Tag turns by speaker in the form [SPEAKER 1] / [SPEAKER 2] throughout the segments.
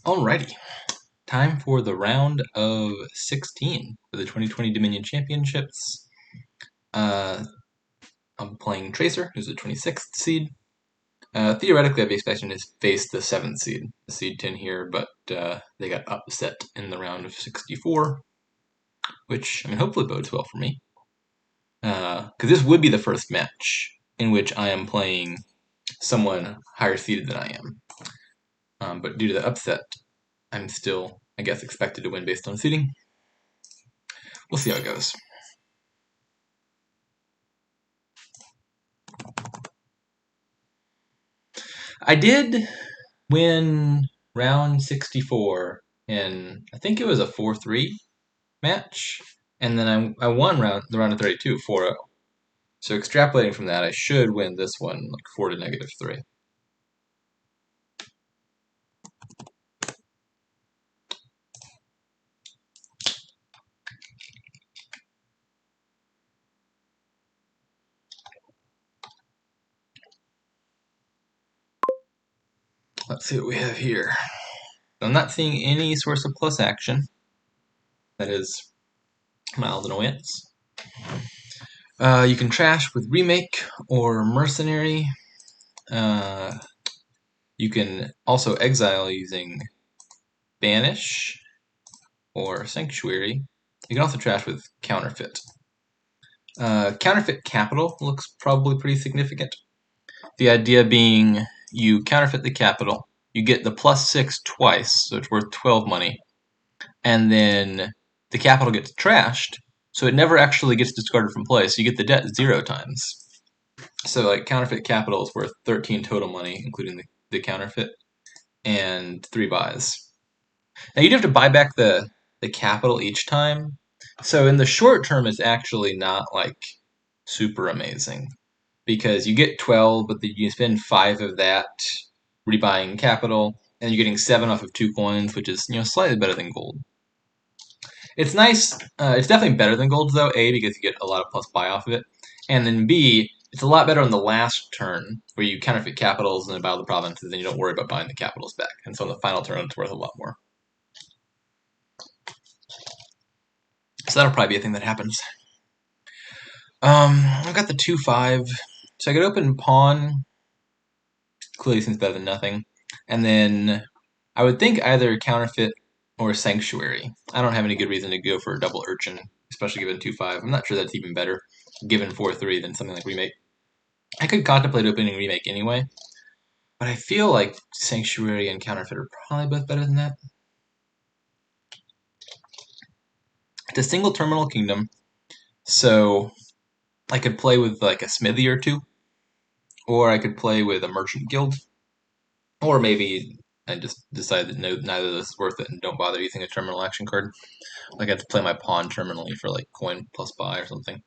[SPEAKER 1] Alrighty, time for the round of 16 for the 2020 Dominion Championships. I'm playing Tracer, who's the 26th seed. Theoretically, I'd be expecting to face the 7th seed, the seed 10 here, but they got upset in the round of 64, which, I mean, hopefully bodes well for me. Because this would be the first match in which I am playing someone higher seeded than I am. But due to the upset, I'm still, I guess, expected to win based on seeding. We'll see how it goes. I did win round 64 in, I think it was a 4-3 match, and then I won the round of 32 4-0. So extrapolating from that, I should win this one like 4 to -3. Let's see what we have here. I'm not seeing any source of plus action. That is mild annoyance. You can trash with Remake or Mercenary. You can also exile using Banish or Sanctuary. You can also trash with Counterfeit. Counterfeit capital looks probably pretty significant. The idea being you counterfeit the capital, you get the +6 twice, so it's worth 12 money, and then the capital gets trashed, so it never actually gets discarded from play, so you get the debt 0 times. So like counterfeit capital is worth 13 total money, including the counterfeit, and 3 buys. Now you'd have to buy back the capital each time, so in the short term it's actually not like super amazing, because you get 12, but you spend 5 of that rebuying capital, and you're getting 7 off of 2 coins, which is slightly better than gold. It's nice. It's definitely better than gold, though. A, because you get a lot of plus buy off of it, and then B, it's a lot better on the last turn, where you counterfeit capitals and battle the provinces, and you don't worry about buying the capitals back. And so on the final turn, it's worth a lot more. So that'll probably be a thing that happens. I've got the 2-5, so I could open pawn. Clearly seems better than nothing. And then I would think either counterfeit or sanctuary. I don't have any good reason to go for a double urchin, especially given 2-5. I'm not sure that's even better, given 4-3, than something like remake. I could contemplate opening remake anyway, but I feel like sanctuary and counterfeit are probably both better than that. It's a single terminal kingdom, so I could play with like a smithy or two, or I could play with a merchant guild, or maybe I just decide that neither of this is worth it and don't bother using a terminal action card. Like I have to play my pawn terminally for like coin plus buy or something.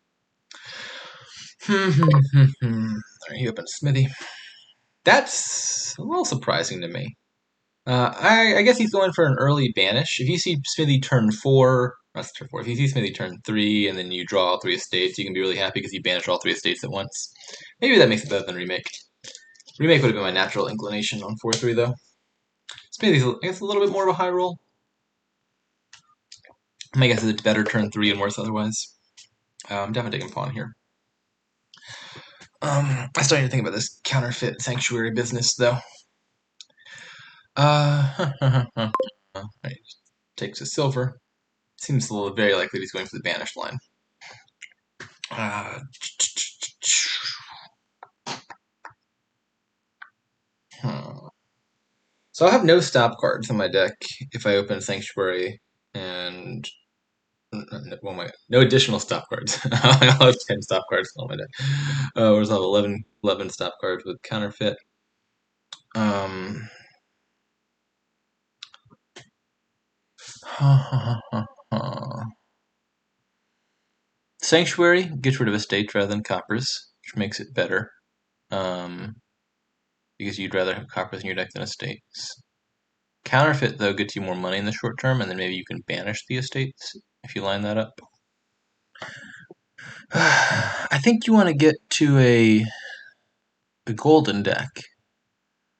[SPEAKER 1] He opened Smithy. That's a little surprising to me. I guess he's going for an early banish. If you see Smithy turn 4, that's turn 4. If you see Smithy turn 3 and then you draw all 3 estates, you can be really happy because you banish all 3 estates at once. Maybe that makes it better than remake. Remake would have been my natural inclination on 4-3 though. Smithy's, I guess, a little bit more of a high roll. My guess is it's better turn 3 and worse otherwise. I'm definitely taking pawn here. I'm starting to think about this counterfeit sanctuary business, though. Right, takes a silver. Seems very likely he's going for the banished line. So I'll have no stop cards in my deck if I open sanctuary, and no additional stop cards. I'll have 10 stop cards on my deck. Whereas I'll have 11 stop cards with counterfeit. Sanctuary gets rid of estates rather than coppers, which makes it better. Because you'd rather have coppers in your deck than estates. Counterfeit, though, gets you more money in the short term, and then maybe you can banish the estates if you line that up. I think you want to get to a golden deck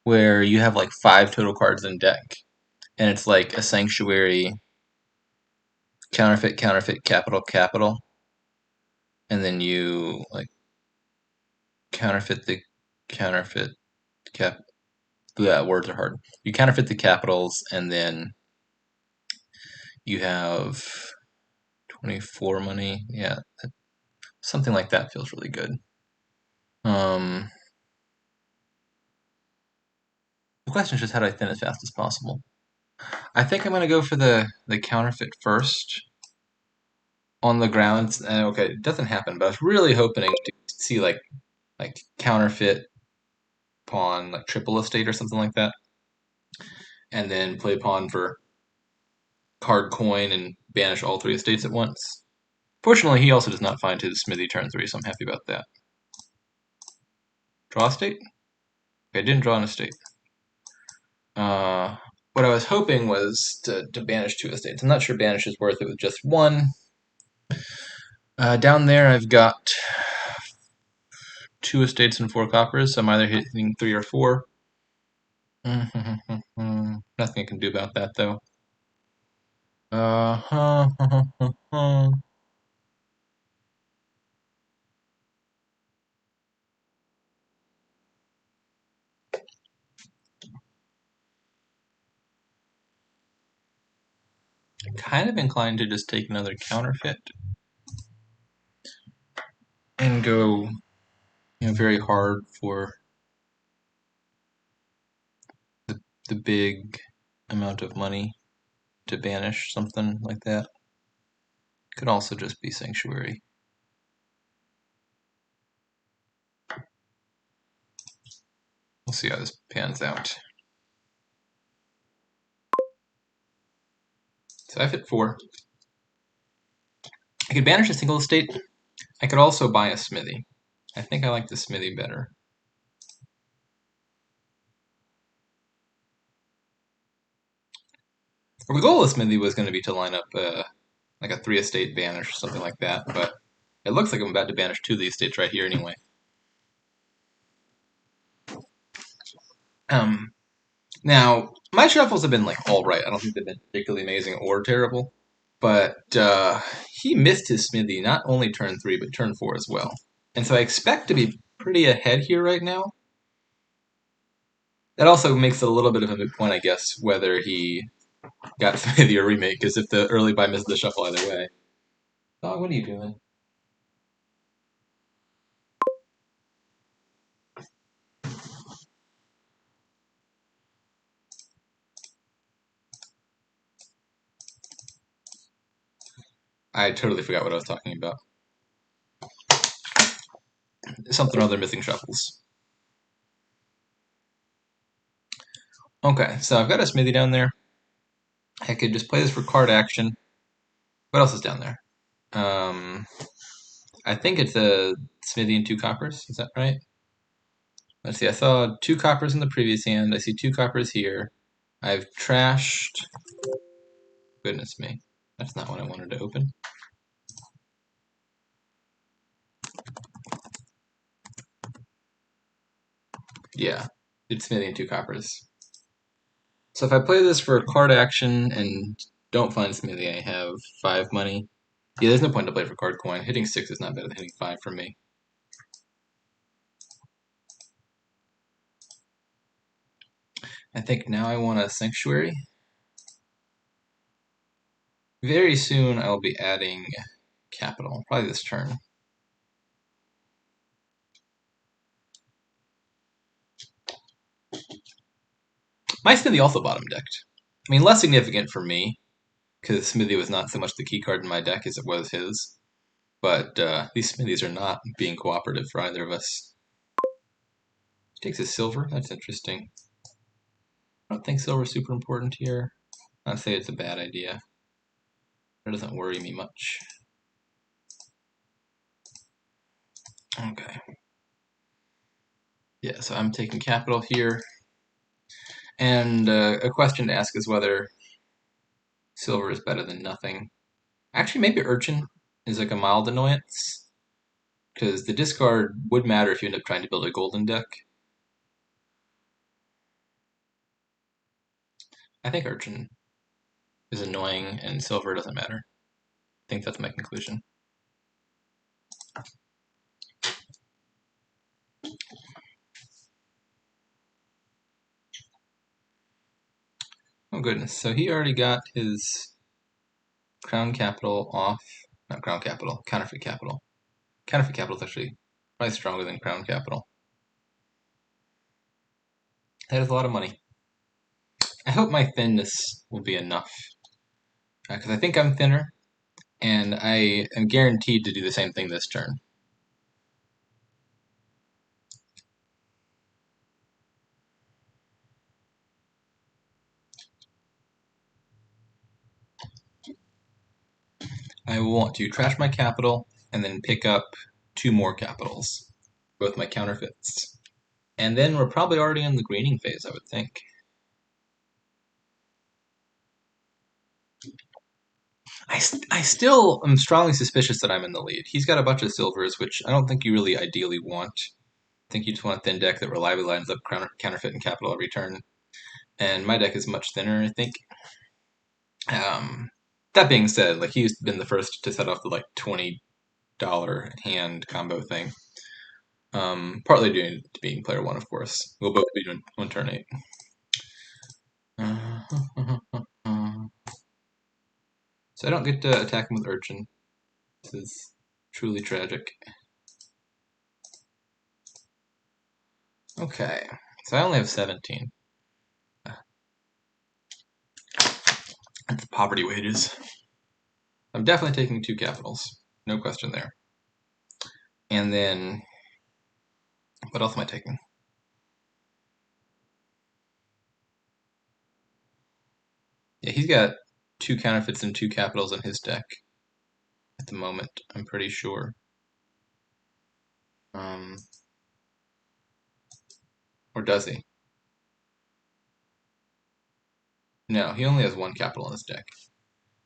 [SPEAKER 1] where you have like 5 total cards in deck, and it's like a sanctuary, counterfeit, counterfeit, capital, capital, and then you like counterfeit the counterfeit cap. Yeah, words are hard. You counterfeit the capitals, and then you have 24 money. Yeah, something like that feels really good. Um, the question is just how do I thin as fast as possible? I think I'm gonna go for the counterfeit first on the grounds. Okay, it doesn't happen, but I was really hoping to see like counterfeit pawn, like triple estate or something like that, and then play pawn for card coin and banish all three estates at once. Fortunately, he also does not find his smithy turn 3, so I'm happy about that. Draw a state? Okay, I didn't draw an estate. What I was hoping was to banish 2 estates. I'm not sure banish is worth it with just 1. Down there I've got 2 estates and 4 coppers, so I'm either hitting 3 or 4. Nothing I can do about that, though. Kind of inclined to just take another counterfeit and go, very hard for the big amount of money to banish something like that. Could also just be sanctuary. We'll see how this pans out. So I've hit 4. I could banish a single estate. I could also buy a smithy. I think I like the smithy better. Well, the goal of the smithy was going to be to line up like a 3 estate banish or something like that, but it looks like I'm about to banish 2 of the estates right here anyway. Now, my shuffles have been like all right. I don't think they've been particularly amazing or terrible, but he missed his smithy not only turn 3 but turn 4 as well, and so I expect to be pretty ahead here right now. That also makes it a little bit of a moot point, I guess, whether he got smithy or remake, because if the early buy misses the shuffle either way. Oh, what are you doing? I totally forgot what I was talking about. Something or other missing shuffles. Okay, so I've got a smithy down there. I could just play this for card action. What else is down there? I think it's a smithy and 2 coppers. Is that right? Let's see. I saw 2 coppers in the previous hand. I see 2 coppers here. I've trashed. Goodness me. That's not what I wanted to open. Yeah, it's smithy and 2 coppers. So if I play this for card action and don't find smithy, I have 5 money. Yeah, there's no point to play for card coin. Hitting 6 is not better than hitting 5 for me. I think now I want a sanctuary. Very soon I'll be adding capital, probably this turn. My smithy also bottom decked. I mean, less significant for me, because smithy was not so much the key card in my deck as it was his. But these smithies are not being cooperative for either of us. He takes a silver. That's interesting. I don't think silver's super important here. I'd say it's a bad idea. It doesn't worry me much. Okay. Yeah, so I'm taking capital here. And a question to ask is whether silver is better than nothing. Actually, maybe urchin is like a mild annoyance, because the discard would matter if you end up trying to build a golden deck. I think Urchin is annoying and silver doesn't matter. I think that's my conclusion. Oh goodness, so he already got his crown capital off. Not crown capital, counterfeit capital. Counterfeit capital is actually probably stronger than crown capital. That is a lot of money. I hope my thinness will be enough. Because I think I'm thinner, and I am guaranteed to do the same thing this turn. I will want to trash my capital and then pick up 2 more capitals, both my counterfeits. And then we're probably already in the greening phase, I would think. I still am strongly suspicious that I'm in the lead. He's got a bunch of silvers, which I don't think you really ideally want. I think you just want a thin deck that reliably lines up counterfeit and capital every turn. And my deck is much thinner, I think. That being said, like he's been the first to set off the like $20 hand combo thing. Partly due to being player 1, of course. We'll both be on turn 8. So I don't get to attack him with Urchin. This is truly tragic. Okay, so I only have 17. That's poverty wages. I'm definitely taking 2 capitals. No question there. And then, what else am I taking? Yeah, he's got 2 counterfeits and 2 capitals in his deck at the moment, I'm pretty sure. Or does he? No, he only has 1 capital in his deck.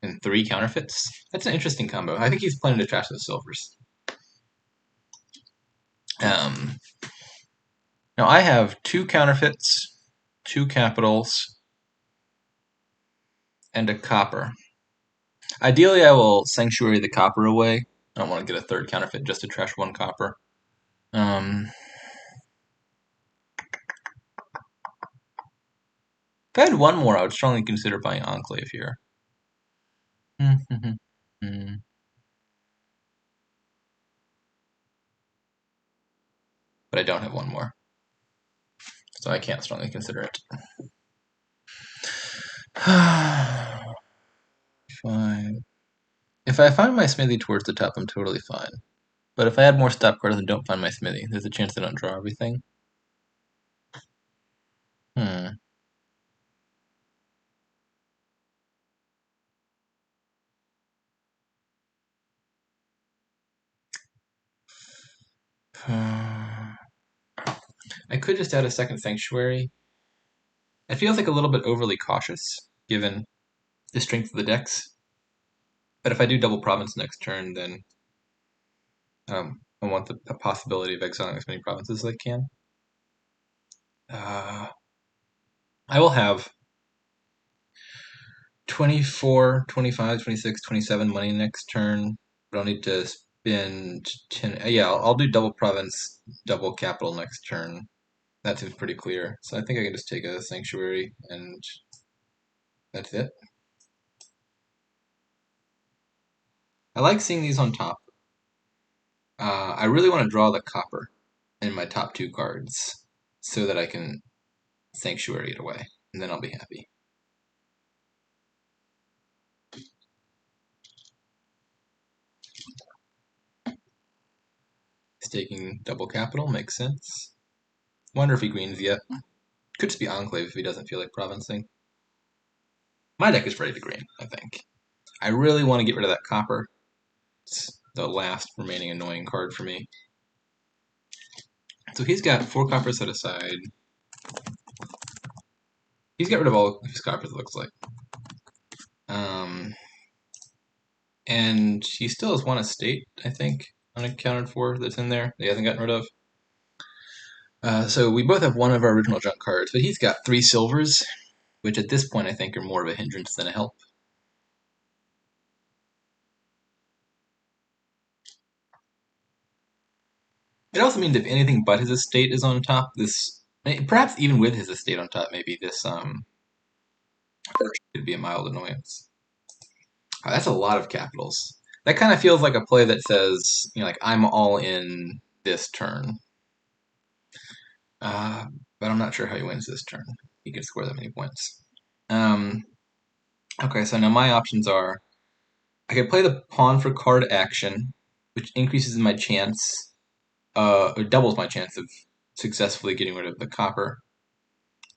[SPEAKER 1] And 3 counterfeits? That's an interesting combo. I think he's planning to trash those silvers. Now I have 2 counterfeits, 2 capitals, and a copper. Ideally, I will sanctuary the copper away. I don't want to get a 3rd counterfeit just to trash 1 copper. If I had 1 more, I would strongly consider buying Enclave here. But I don't have 1 more. So I can't strongly consider it. Fine. If I find my smithy towards the top, I'm totally fine. But if I add more stop cards and don't find my smithy, there's a chance I don't draw everything. I could just add a 2nd sanctuary. It feels like a little bit overly cautious, given the strength of the decks. But if I do double province next turn, then I want the possibility of exiling as many provinces as I can. I will have 24, 25, 26, 27 money next turn, but I'll need to spend 10. Yeah, I'll do double province, double capital next turn. That seems pretty clear. So I think I can just take a sanctuary and that's it. I like seeing these on top. I really want to draw the copper in my top 2 cards so that I can sanctuary it away, and then I'll be happy. Staking double capital makes sense. Wonder if he greens yet. Could just be Enclave if he doesn't feel like provincing. My deck is ready to green, I think. I really want to get rid of that copper. It's the last remaining annoying card for me. So he's got 4 copper set aside. He's got rid of all of his coppers, it looks like. And he still has 1 estate, I think, unaccounted for that's in there that he hasn't gotten rid of. So we both have 1 of our original junk cards, but he's got 3 silvers, which at this point I think are more of a hindrance than a help. It also means if anything but his estate is on top, perhaps even with his estate on top, maybe this could be a mild annoyance. Oh, that's a lot of capitals. That kind of feels like a play that says, like I'm all in this turn. Uh, but I'm not sure how he wins this turn. He could score that many points. Um, okay, so now my options are I could play the pawn for card action, which increases my chance, or doubles my chance of successfully getting rid of the copper.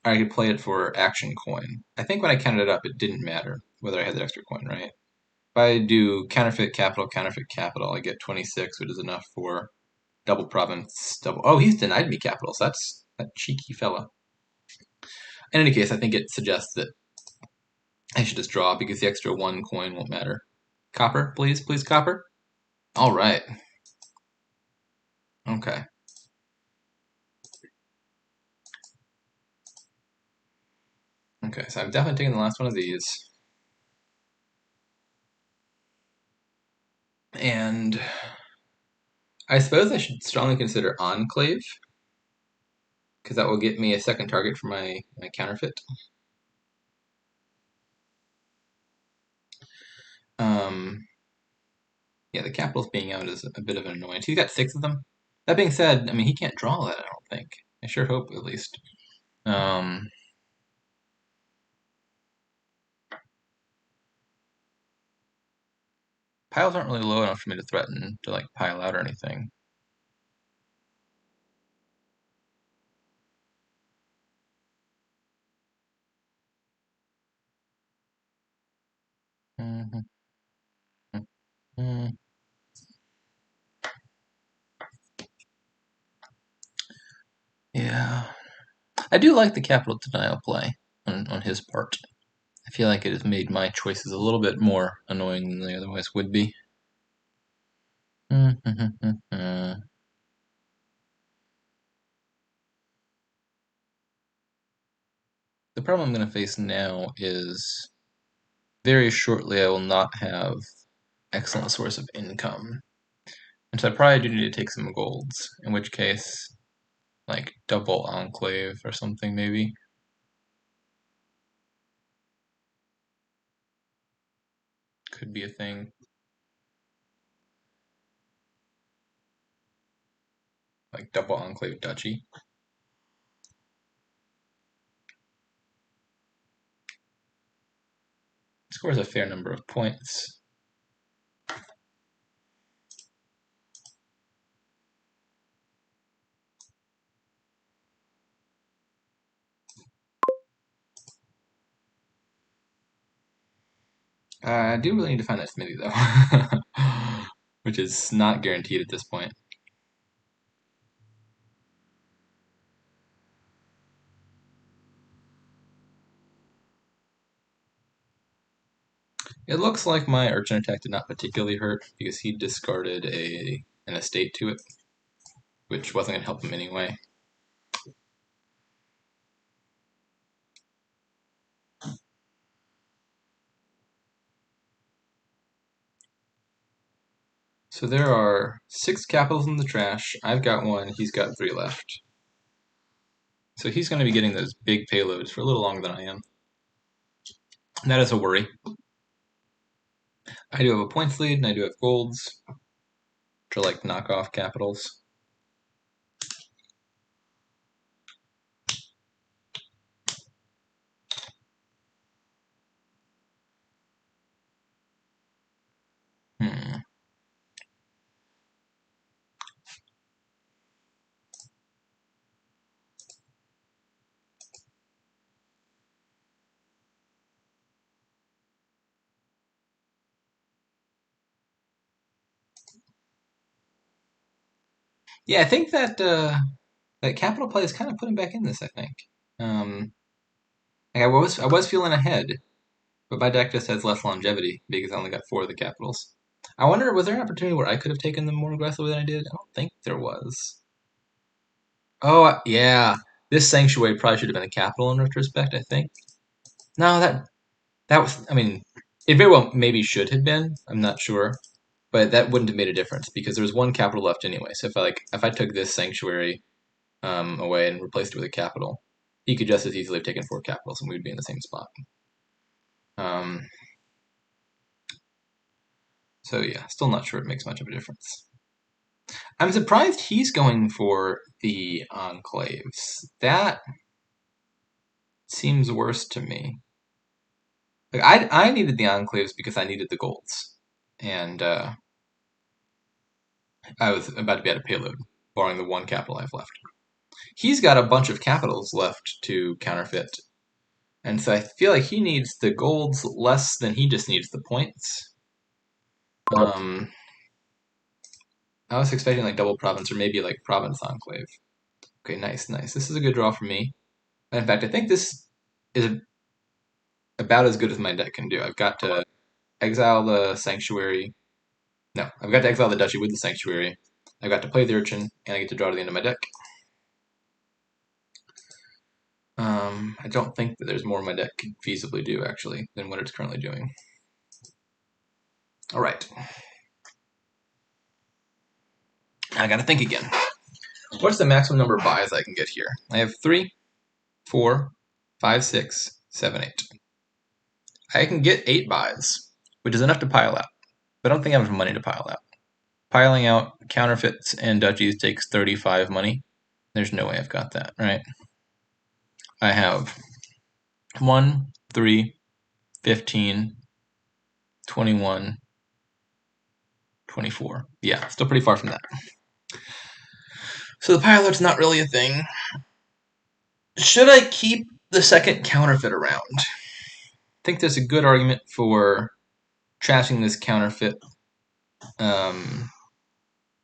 [SPEAKER 1] Or I could play it for action coin. I think when I counted it up, it didn't matter whether I had the extra coin, right? If I do counterfeit capital, I get 26, which is enough for double province, double. Oh, he's denied me capitals. That's that cheeky fella. In any case, I think it suggests that I should just draw because the extra one coin won't matter. Copper, please, please, copper. All right. Okay. Okay, so I've definitely taken the last one of these. And I suppose I should strongly consider Enclave, because that will get me a second target for my counterfeit. Yeah, the capitals being out is a bit of an annoyance. He's got 6 of them. That being said, I mean, he can't draw that, I don't think. I sure hope, at least. Piles aren't really low enough for me to threaten to, like, pile out or anything. Mm-hmm. Mm-hmm. Yeah. I do like the capital denial play on his part. I feel like it has made my choices a little bit more annoying than they otherwise would be. The problem I'm going to face now is very shortly I will not have excellent source of income. And so I probably do need to take some golds, in which case, like double enclave or something maybe could be a thing. Like double enclave duchy. Scores a fair number of points. I do really need to find that smithy though, which is not guaranteed at this point. It looks like my urchin attack did not particularly hurt because he discarded an estate to it, which wasn't going to help him anyway. So there are 6 capitals in the trash. I've got 1. He's got 3 left. So he's going to be getting those big payloads for a little longer than I am. And that is a worry. I do have a points lead, and I do have golds, which are like knockoff capitals. Hmm. Yeah, I think that capital play is kind of putting back in this. I think. Um, I was feeling ahead, but my deck just has less longevity because I only got 4 of the capitals. I wonder, was there an opportunity where I could have taken them more aggressively than I did? I don't think there was. Oh, yeah. This sanctuary probably should have been a capital in retrospect, I think. No, that was. I mean, it very well maybe should have been. I'm not sure, but that wouldn't have made a difference because there was one capital left anyway. So if I took this sanctuary away and replaced it with a capital, he could just as easily have taken 4 capitals, and we'd be in the same spot. Um, so yeah, still not sure it makes much of a difference. I'm surprised he's going for the enclaves. That seems worse to me. Like I needed the enclaves because I needed the golds, and I was about to be out of payload, barring the 1 capital I have left. He's got a bunch of capitals left to counterfeit, and so I feel like he needs the golds less than he just needs the points. I was expecting like double province or maybe like province enclave. Okay, nice, nice. This is a good draw for me. In fact, I think this is about as good as my deck can do. I've got to exile the sanctuary. No, I've got to exile the duchy with the sanctuary. I've got to play the urchin, and I get to draw to the end of my deck. I don't think that there's more my deck could feasibly do, actually, than what it's currently doing. All right. I gotta think again. What's the maximum number of buys I can get here? I have 3, 4, 5, 6, 7, 8. I can get 8 buys, which is enough to pile out, but I don't think I have enough money to pile out. Piling out counterfeits and duchies takes 35 money. There's no way I've got that, right? I have 1, 3, 15, 21, 24. Yeah, still pretty far from that. So the pile out's not really a thing. Should I keep the second counterfeit around? I think there's a good argument for trashing this counterfeit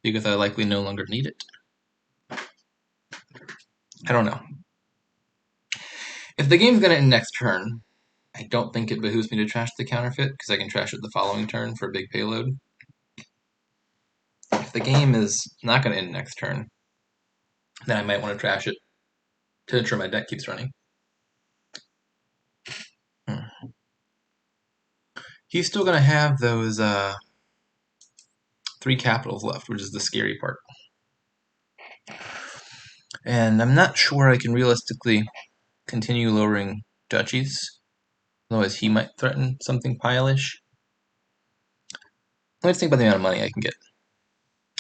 [SPEAKER 1] because I likely no longer need it. I don't know. If the game's going to end next turn, I don't think it behooves me to trash the counterfeit because I can trash it the following turn for a big payload. If the game is not going to end next turn, then I might want to trash it to ensure my deck keeps running. He's still going to have those 3 capitals left, which is the scary part. And I'm not sure I can realistically continue lowering duchies, otherwise he might threaten something pile-ish. Let's think about the amount of money I can get.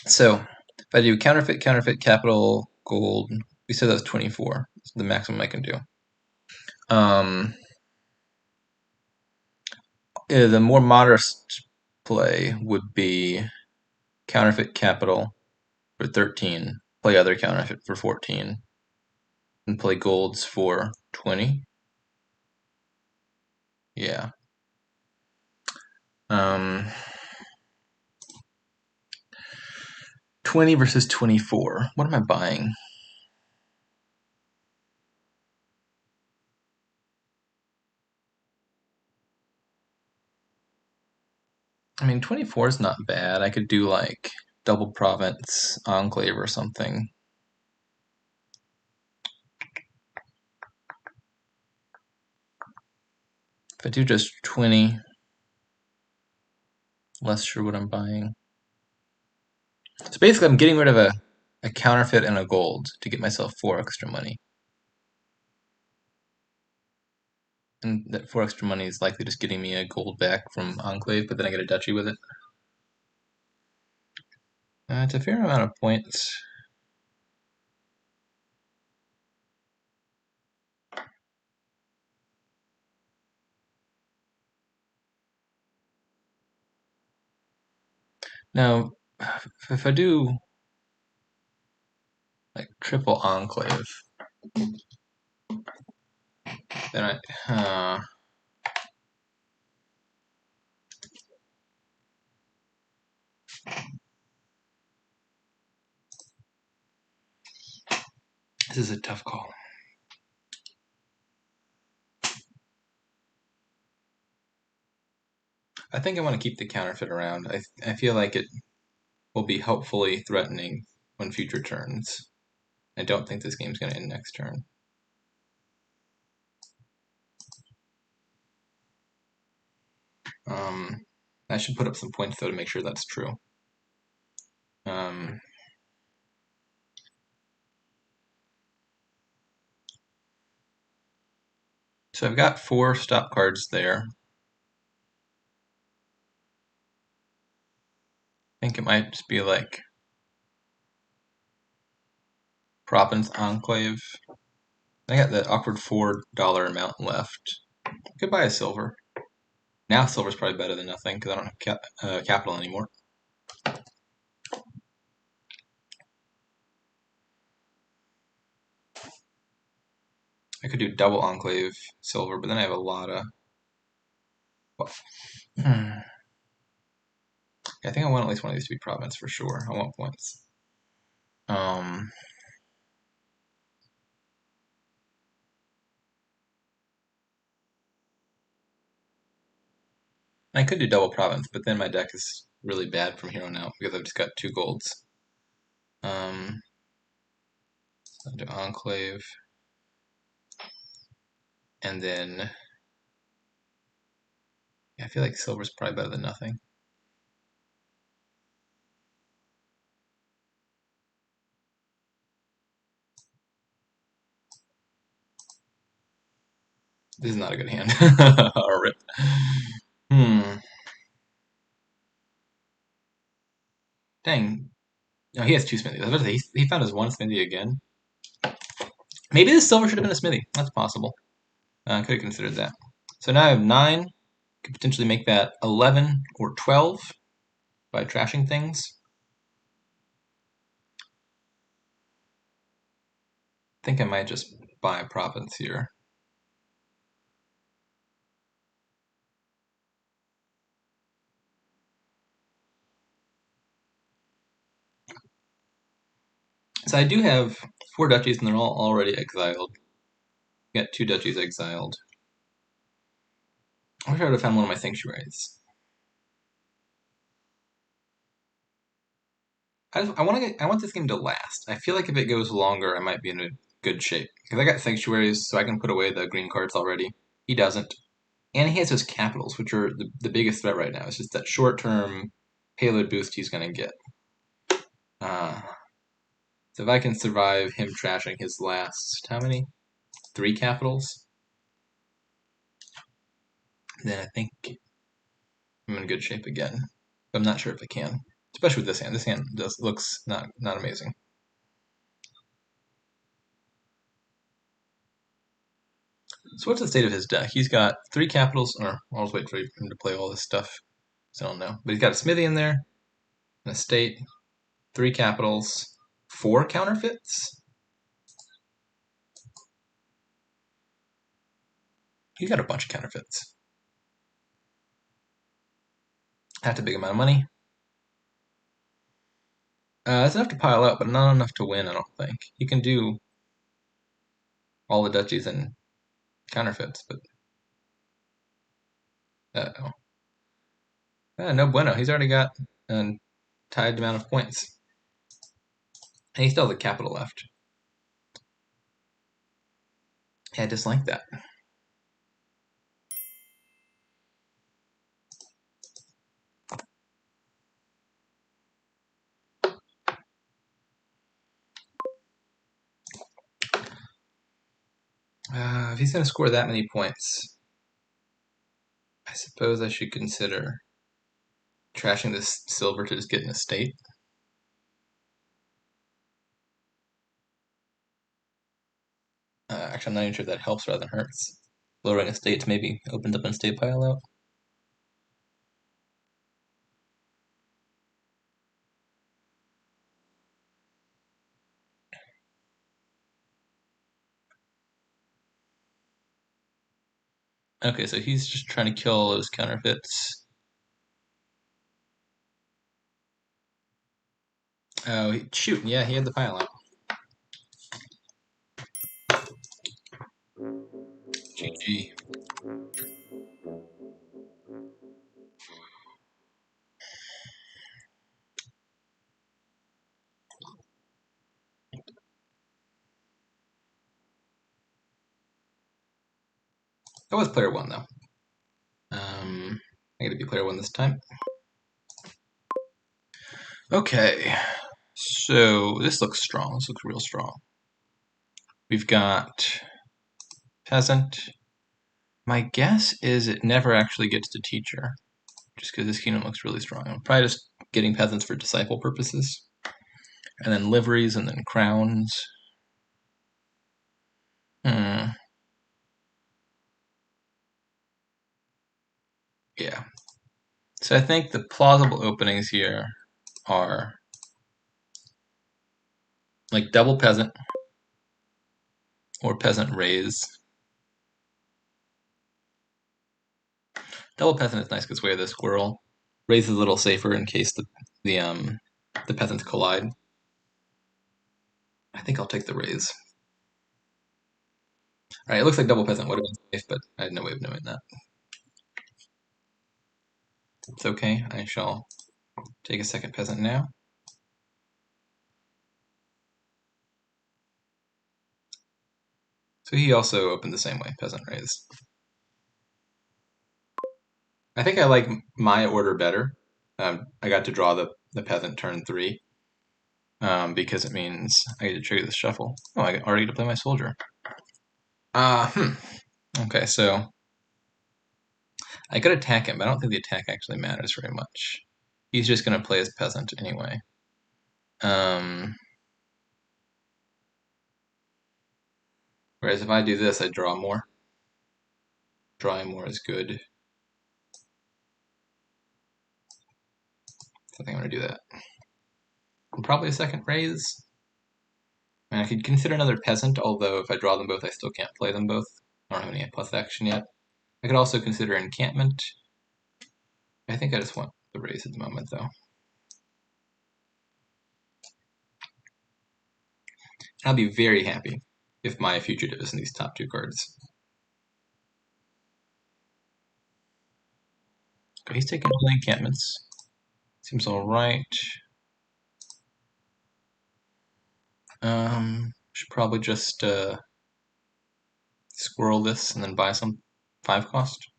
[SPEAKER 1] So if I do counterfeit, counterfeit, capital, gold, we said that was 24. That's the maximum I can do. The more modest play would be counterfeit capital for 13, play other counterfeit for 14, and play golds for 20. Yeah. 20 versus 24. What am I buying? I mean, 24 is not bad. I could do like double province enclave or something. If I do just 20, less sure what I'm buying. So basically, I'm getting rid of a counterfeit and a gold to get myself 4 extra money. And that 4 extra money is likely just getting me a gold back from enclave, but then I get a duchy with it. It's a fair amount of points. Now, if I do like triple enclave, then this is a tough call. I think I want to keep the counterfeit around. I feel like it will be helpfully threatening on future turns. I don't think this game's going to end next turn. I should put up some points though to make sure that's true. So I've got 4 stop cards there. I think it might just be like Province Enclave. I got that awkward $4 amount left. I could buy a silver. Now silver's probably better than nothing because I don't have capital anymore. I could do double Enclave silver, but then I have a lot of... Well, I think I want at least one of these to be province for sure. I want points. I could do double province, but then my deck is really bad from here on out because I've just got 2 golds. So I'll do Enclave. And then I feel like silver's probably better than nothing. This is not a good hand. Rip. Dang. No, he has 2 smithies. I was about to say, he found his 1 smithy again. Maybe this silver should have been a smithy. That's possible. I could have considered that. So now I have 9. Could potentially make that 11 or 12 by trashing things. I think I might just buy a province here. So I do have 4 duchies and they're all already exiled. Got 2 duchies exiled. I wish I would have found one of my sanctuaries. I want this game to last. I feel like if it goes longer, I might be in a good shape. Because I got sanctuaries, so I can put away the green cards already. He doesn't. And he has his capitals, which are the biggest threat right now. It's just that short-term payload boost he's going to get. So if I can survive him trashing his last, how many? 3 capitals? Then I think I'm in good shape again. But I'm not sure if I can. Especially with this hand. This hand looks not amazing. So what's the state of his deck? He's got 3 capitals, or I'll just wait for him to play all this stuff. So I don't know. But he's got a smithy in there, an estate, 3 capitals, 4 counterfeits. He's got a bunch of counterfeits. That's a big amount of money. That's enough to pile up, but not enough to win, I don't think. He can do all the duchies and counterfeits, but... Uh-oh. No bueno. He's already got a tied amount of points. And he still has a capital left. Yeah, I dislike that. If he's going to score that many points, I suppose I should consider trashing this silver to just get an estate. Actually, I'm not even sure if that helps rather than hurts. Lowering estates maybe opens up an estate pile out. Okay, so he's just trying to kill all those counterfeits. Oh, shoot, yeah, he had the pile out. GG. That was player 1, though. I get to be player 1 this time. Okay, so this looks strong. This looks real strong. We've got peasant. My guess is it never actually gets to teacher, just because this kingdom looks really strong. I'm probably just getting peasants for disciple purposes. And then liveries, and then crowns. Yeah. So I think the plausible openings here are like double peasant or peasant raise. Double peasant is nice because we have the squirrel. Raise is a little safer in case the peasants collide. I think I'll take the raise. Alright, it looks like double peasant would have been safe, but I had no way of knowing that. It's okay, I shall take a second peasant now. So he also opened the same way, peasant raise. I think I like my order better. I got to draw the peasant turn 3 because it means I get to trigger the shuffle. Oh, I already get to play my soldier. Okay, so I could attack him, but I don't think the attack actually matters very much. He's just going to play as peasant anyway. Whereas if I do this, I draw more. Drawing more is good. So I think I'm going to do that. And probably a second raise. And I could consider another peasant, although if I draw them both, I still can't play them both. I don't have any plus action yet. I could also consider encampment. I think I just want the raise at the moment, though. I'll be very happy if my fugitive is in these top 2 cards. Okay, he's taking all the encampments. Seems alright. Should probably just squirrel this and then buy some 5 cost.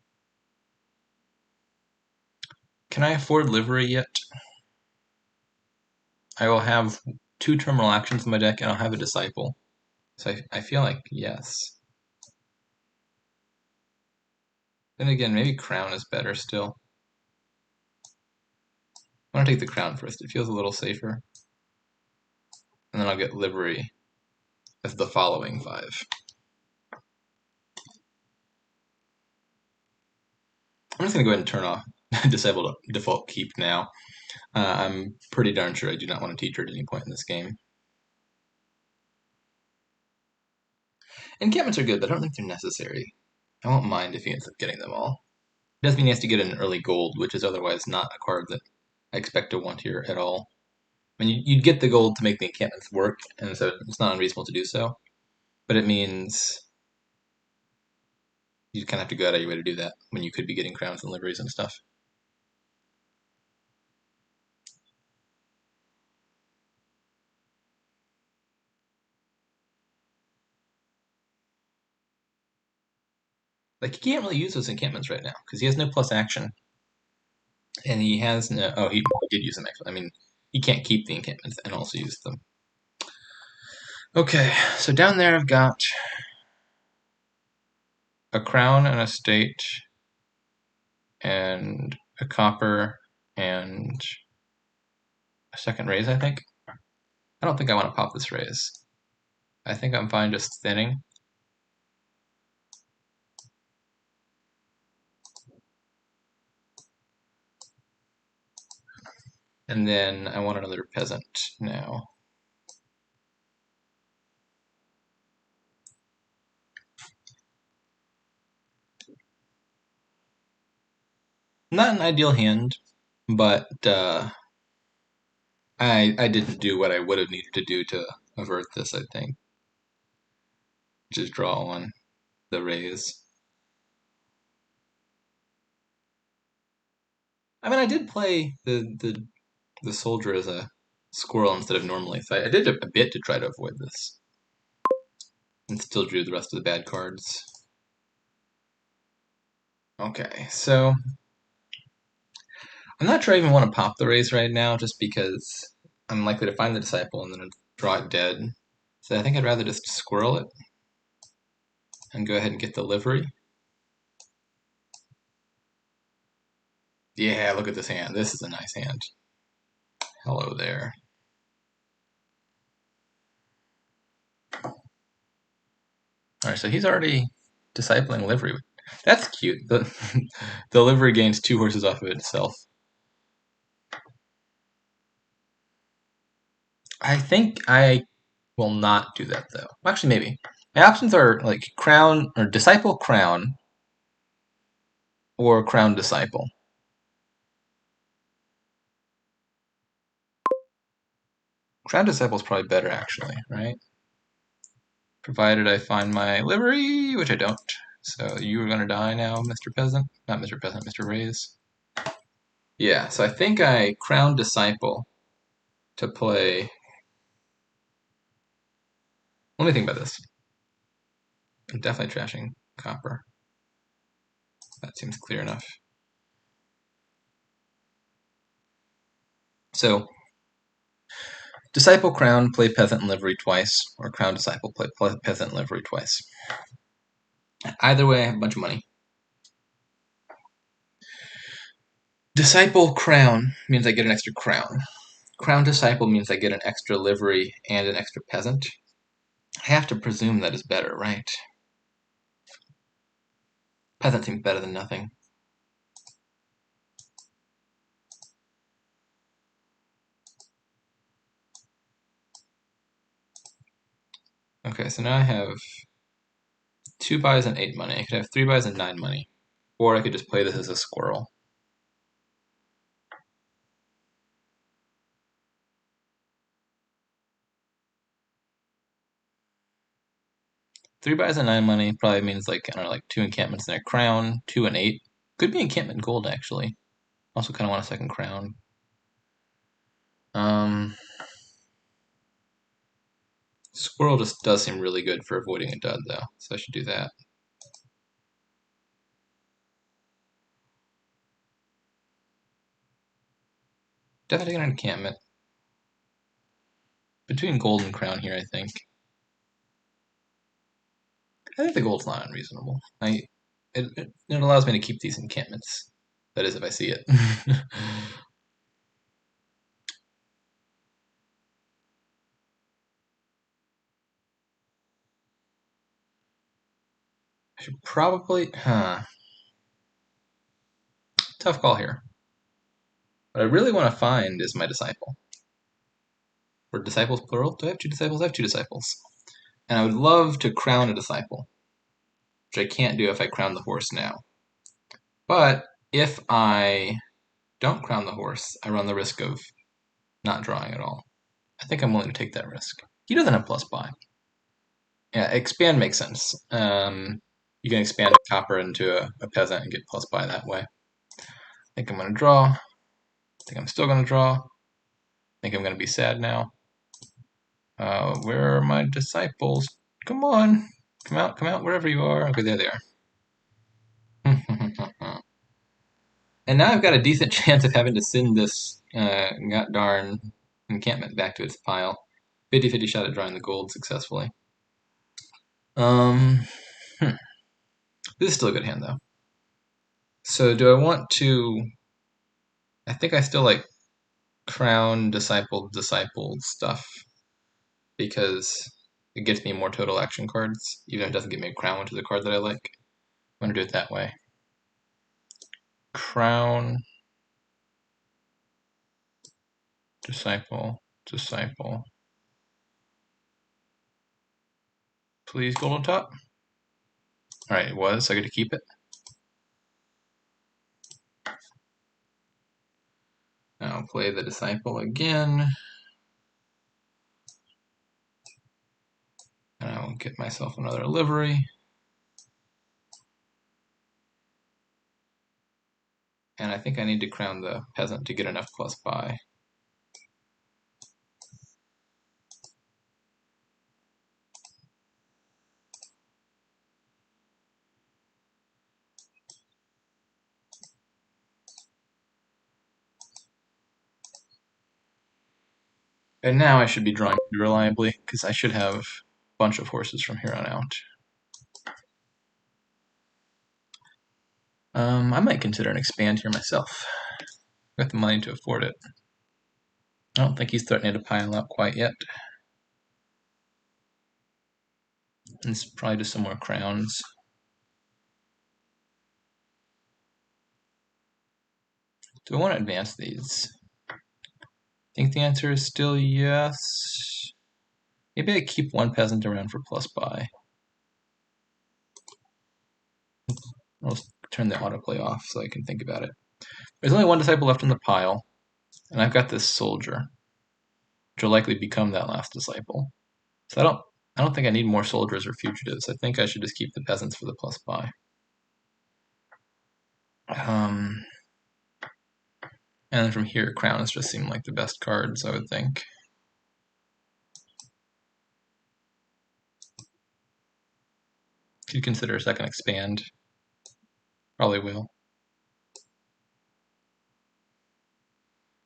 [SPEAKER 1] Can I afford livery yet? I will have 2 terminal actions in my deck and I'll have a disciple. So I feel like yes. Then again, maybe crown is better still. I want to take the crown first. It feels a little safer. And then I'll get livery as the following 5. I'm just going to go ahead and turn off disable default keep now. I'm pretty darn sure I do not want to teach her at any point in this game. Encampments are good, but I don't think they're necessary. I won't mind if he ends up getting them all. It does mean he has to get an early gold, which is otherwise not a card that I expect to want here at all. I mean, you'd get the gold to make the encampments work, and so it's not unreasonable to do so. But it means you kind of have to go out of your way to do that when you could be getting crowns and liveries and stuff. Like, he can't really use those encampments right now, because he has no plus action. And he has no... Oh, he did use them, actually. I mean, he can't keep the encampments and also use them. Okay, so down there I've got a crown and a state and a copper and a second raise, I think. I don't think I want to pop this raise. I think I'm fine just thinning. And then I want another peasant now. Not an ideal hand, but I didn't do what I would have needed to do to avert this, I think. Just draw on the raise. I mean, I did play the soldier as a squirrel instead of normally, so I did a bit to try to avoid this. And still drew the rest of the bad cards. Okay, so I'm not sure I even want to pop the raise right now, just because I'm likely to find the disciple and then draw it dead. So I think I'd rather just squirrel it and go ahead and get the livery. Yeah, look at this hand. This is a nice hand. Hello there. Alright, so he's already discipling livery. That's cute. The livery gains 2 horses off of itself. I think I will not do that, though. Actually, maybe. My options are like crown or disciple crown or crown disciple. Crown disciple is probably better, actually, right? Provided I find my livery, which I don't. So you are going to die now, Mr. Peasant. Not Mr. Peasant, Mr. Raise. Yeah, so I think I crown disciple to play. Let me think about this. I'm definitely trashing copper. That seems clear enough. So, disciple crown, play peasant and livery twice, or crown disciple, play peasant and livery twice. Either way, I have a bunch of money. Disciple crown means I get an extra crown. Crown disciple means I get an extra livery and an extra peasant. I have to presume that is better, right? Peasant seems better than nothing. Okay, so now I have 2 buys and 8 money. I could have 3 buys and 9 money. Or I could just play this as a squirrel. Three buys and 9 money probably means like, I don't know, like 2 encampments and a crown, 2 and 8. Could be encampment gold, actually. Also kind of want a second crown. Squirrel just does seem really good for avoiding a dud, though, so I should do that. Definitely an encampment. Between gold and crown here, I think. I think the gold's not unreasonable. It allows me to keep these encampments. That is, if I see it. I should probably... Tough call here. What I really want to find is my disciple. Were disciples plural? Do I have 2 disciples? I have 2 disciples. And I would love to crown a disciple, which I can't do if I crown the horse now. But if I don't crown the horse, I run the risk of not drawing at all. I think I'm willing to take that risk. He doesn't have plus buy. Yeah, expand makes sense. You can expand a copper into a peasant and get plus buy that way. I think I'm going to draw. I think I'm still going to draw. I think I'm going to be sad now. Where are my disciples? Come on. Come out, wherever you are. Okay, there they are. And now I've got a decent chance of having to send this god darn encampment back to its pile. 50-50 shot at drawing the gold successfully. Hmm. This is still a good hand, though. So do I want to... I think I still like crown, disciple stuff, because it gets me more total action cards, even if it doesn't get me a crown, which is a card that I like. I'm going to do it that way. Crown, disciple. Please gold on top. Alright, it was, so I get to keep it. Now I'll play the disciple again. And I will get myself another livery. And I think I need to crown the peasant to get enough plus buy. And now I should be drawing reliably, because I should have a bunch of horses from here on out. I might consider an expand here myself. I've got the money to afford it. I don't think he's threatening to pile up quite yet. And it's probably just some more crowns. Do I want to advance these? I think the answer is still yes. Maybe I keep one peasant around for plus buy. I'll turn the autoplay off so I can think about it. There's only one disciple left in the pile, and I've got this soldier, which will likely become that last disciple. So I don't think I need more soldiers or fugitives. I think I should just keep the peasants for the plus buy. And then from here, crowns just seem like the best cards, I would think. Could consider a second expand. Probably will.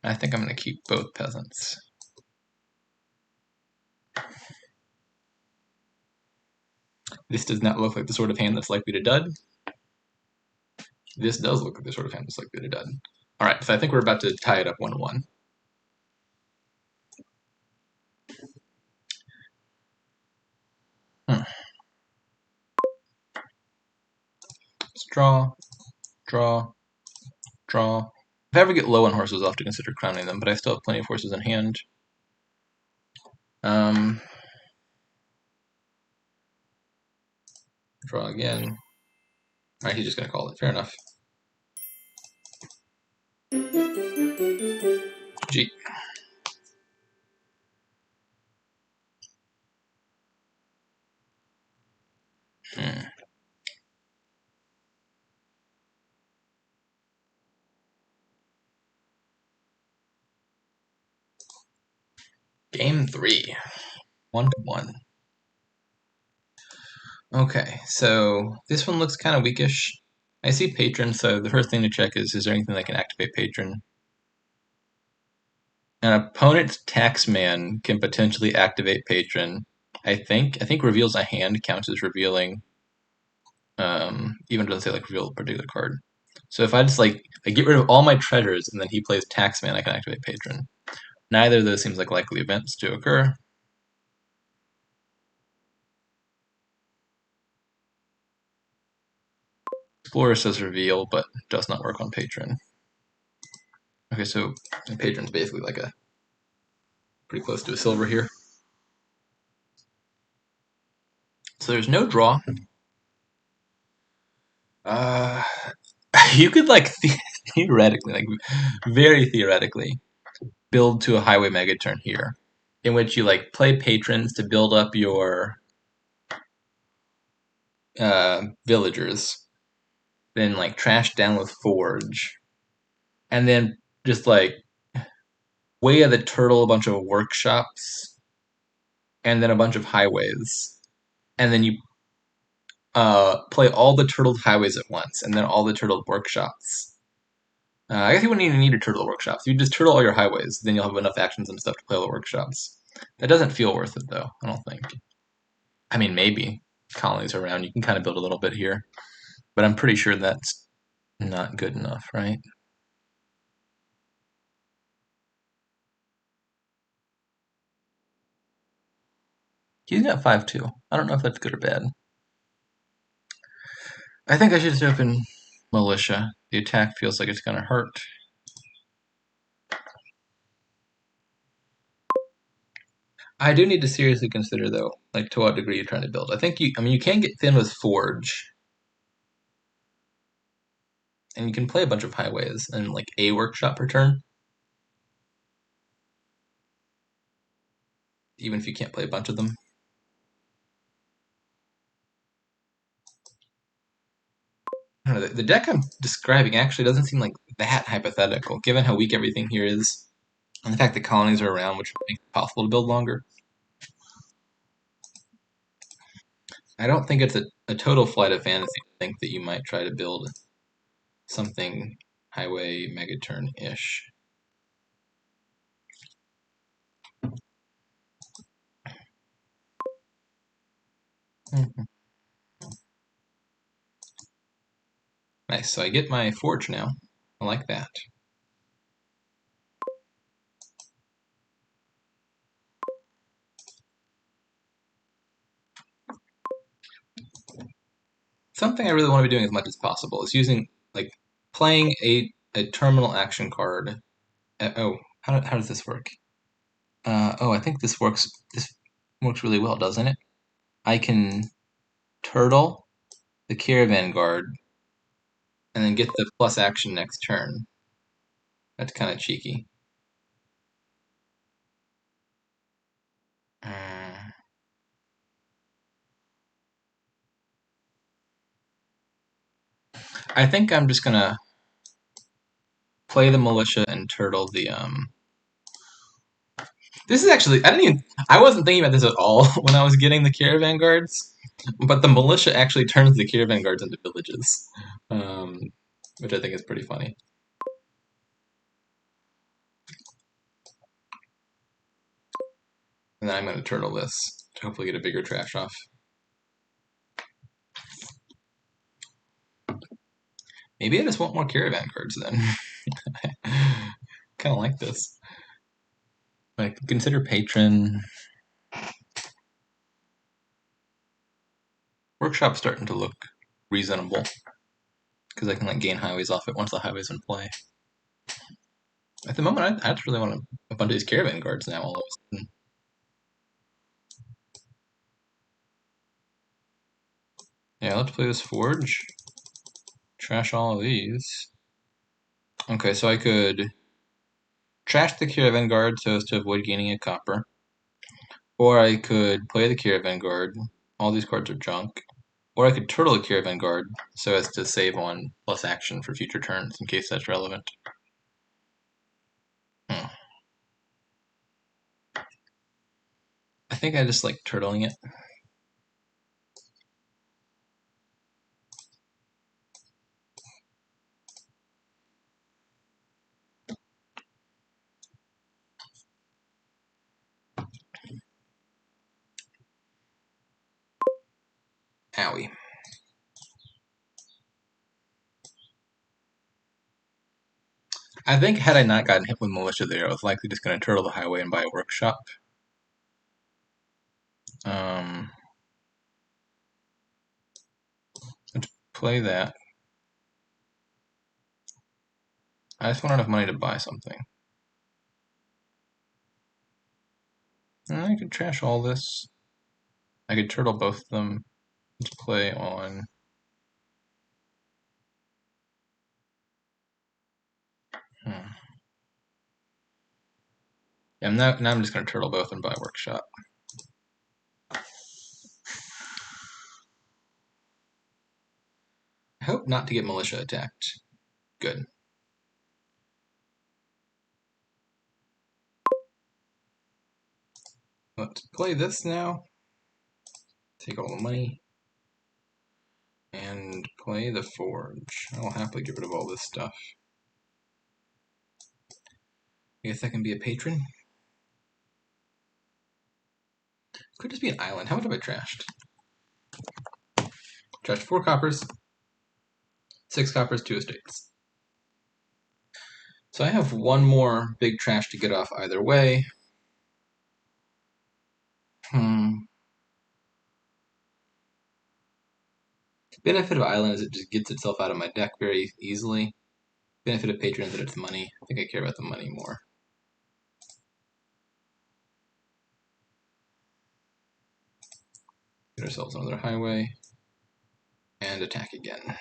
[SPEAKER 1] I think I'm going to keep both peasants. This does not look like the sort of hand that's likely to dud. This does look like the sort of hand that's likely to dud. All right, so I think we're about to tie it up 1-1. Let's draw, draw, draw. If I ever get low on horses, I'll have to consider crowning them, but I still have plenty of horses in hand. Draw again. All right, he's just going to call it. Fair enough. G. Game 3. 1-1. Okay, so this one looks kind of weakish. I see patron, so the first thing to check is there anything that can activate patron? An opponent's taxman can potentially activate patron. I think reveals a hand counts as revealing. Even doesn't say like reveal a particular card. So if I just like I get rid of all my treasures and then he plays taxman, I can activate patron. Neither of those seems like likely events to occur. Explorer says reveal, but does not work on patron. Okay, so patron's basically like a pretty close to a silver here. So there's no draw. You could like theoretically, like very theoretically, build to a highway megaturn here, in which you like play patrons to build up your villagers, then like trash down with forge, and then just like way of the turtle a bunch of workshops, and then a bunch of highways, and then you play all the turtled highways at once, and then all the turtled workshops. I guess you wouldn't even need a turtle workshops. You just turtle all your highways, then you'll have enough actions and stuff to play all the workshops. That doesn't feel worth it, though. I don't think. I mean, maybe colonies around. You can kind of build a little bit here, but I'm pretty sure that's not good enough, right? He's got 5-2. I don't know if that's good or bad. I think I should just open militia. The attack feels like it's gonna hurt. I do need to seriously consider though, like to what degree you're trying to build. I mean, you can get thin with forge, and you can play a bunch of highways and like a workshop per turn, even if you can't play a bunch of them. I don't know, the deck I'm describing actually doesn't seem like that hypothetical, given how weak everything here is, and the fact that colonies are around, which makes it possible to build longer. I don't think it's a total flight of fantasy to think that you might try to build something highway megaturn-ish. Mhm. Nice, so I get my forge now. I like that. Something I really want to be doing as much as possible is using, like, playing a terminal action card. Oh, how does this work? Oh, I think this works. This works really well, doesn't it? I can turtle the caravan guard and then get the plus action next turn. That's kind of cheeky. Uh, I think I'm just gonna play the militia and turtle the. This is actually I wasn't thinking about this at all when I was getting the caravan guards, but the militia actually turns the caravan guards into villages, um, which I think is pretty funny. And then I'm gonna turtle this to hopefully get a bigger trash off. Maybe I just want more caravan guards then. Kind of like this. Like, consider patron. Workshop's starting to look reasonable because I can like gain highways off it once the highway's in play. At the moment, I just really want a bunch of these caravan guards now. All of a sudden. Yeah, let's play this forge. Trash all of these. Okay, so I could trash the caravan guard so as to avoid gaining a copper, or I could play the caravan guard. All these cards are junk. Or I could turtle the caravan guard so as to save on plus action for future turns in case that's relevant. Hmm. I think I just like turtling it. Owie. I think had I not gotten hit with militia there, I was likely just going to turtle the highway and buy a workshop. Um, let's play that. I just want enough money to buy something. I could trash all this. I could turtle both of them. Let's play on. Hmm. Yeah, now I'm just going to turtle both and buy a workshop. I hope not to get militia attacked. Good. Let's play this now. Take all the money. And play the forge. I'll happily get rid of all this stuff. I guess I can be a patron. Could just be an island. How much have I trashed? Trashed 4 coppers, 6 coppers, 2 estates. So I have one more big trash to get off either way. Benefit of island is it just gets itself out of my deck very easily. Benefit of patron is that it's money. I think I care about the money more. Get ourselves another highway. And attack again.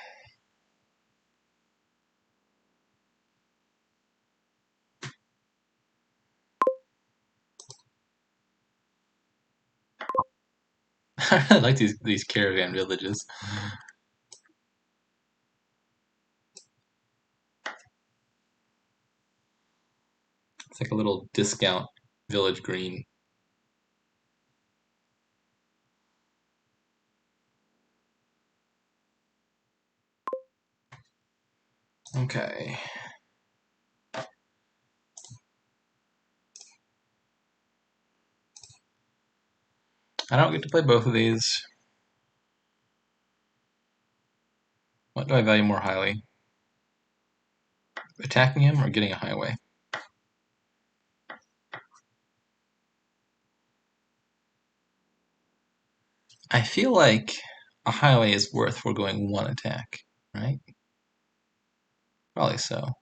[SPEAKER 1] I really like these caravan villages. It's like a little discount village green. Okay. I don't get to play both of these. What do I value more highly? Attacking him or getting a highway? I feel like a highway is worth foregoing one attack, right? Probably so.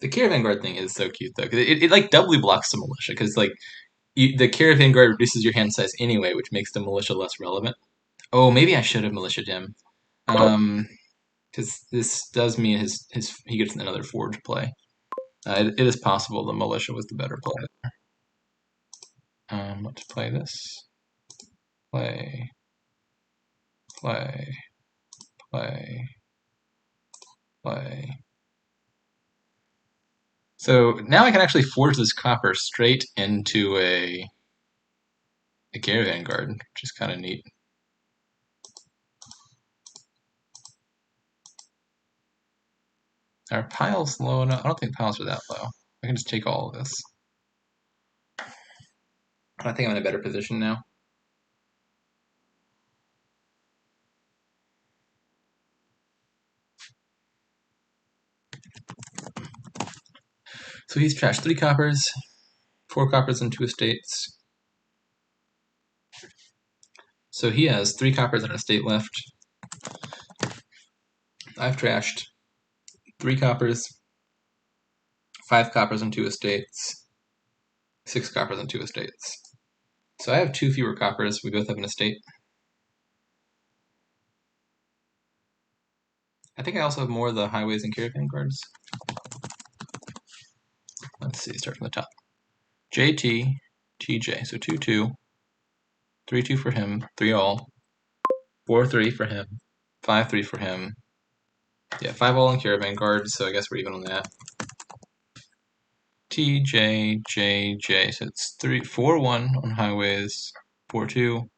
[SPEAKER 1] The Caravan Guard thing is so cute though, because it like doubly blocks the militia, because like the Caravan Guard reduces your hand size anyway, which makes the militia less relevant. Oh, maybe I should have militiaed him. Because this does mean his he gets another forge play. It is possible the militia was the better play. Let's play this. Play, play, play, play. So now I can actually forge this copper straight into a caravan guard, which is kind of neat. Are piles low enough? I don't think piles are that low. I can just take all of this. I think I'm in a better position now. So he's trashed 3 coppers, 4 coppers, and 2 estates. So he has 3 coppers and an estate left. I've trashed 3 coppers, 5 coppers and 2 estates, 6 coppers and 2 estates. So I have 2 fewer coppers. We both have an estate. I think I also have more of the highways and caravan guards. Let's see, start from the top. JT, TJ, so 2-2. 3-2 for him, 3 all. 4-3 for him, 5-3 for him. Yeah, 5 all in caravan guards, so I guess we're even on that. TJ, JJ, so it's 4-1 on highways, 4-2,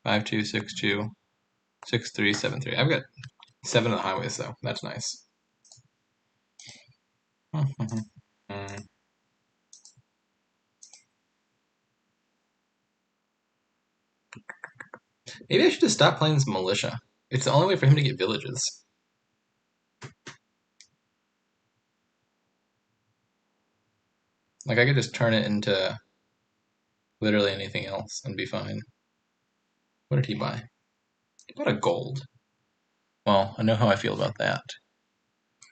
[SPEAKER 1] 5-2, 6-2, 6-3, 7-3. I've got 7 on the highways, though. That's nice. Maybe I should just stop playing this militia. It's the only way for him to get villages. Like, I could just turn it into literally anything else and be fine. What did he buy? He bought a gold. Well, I know how I feel about that.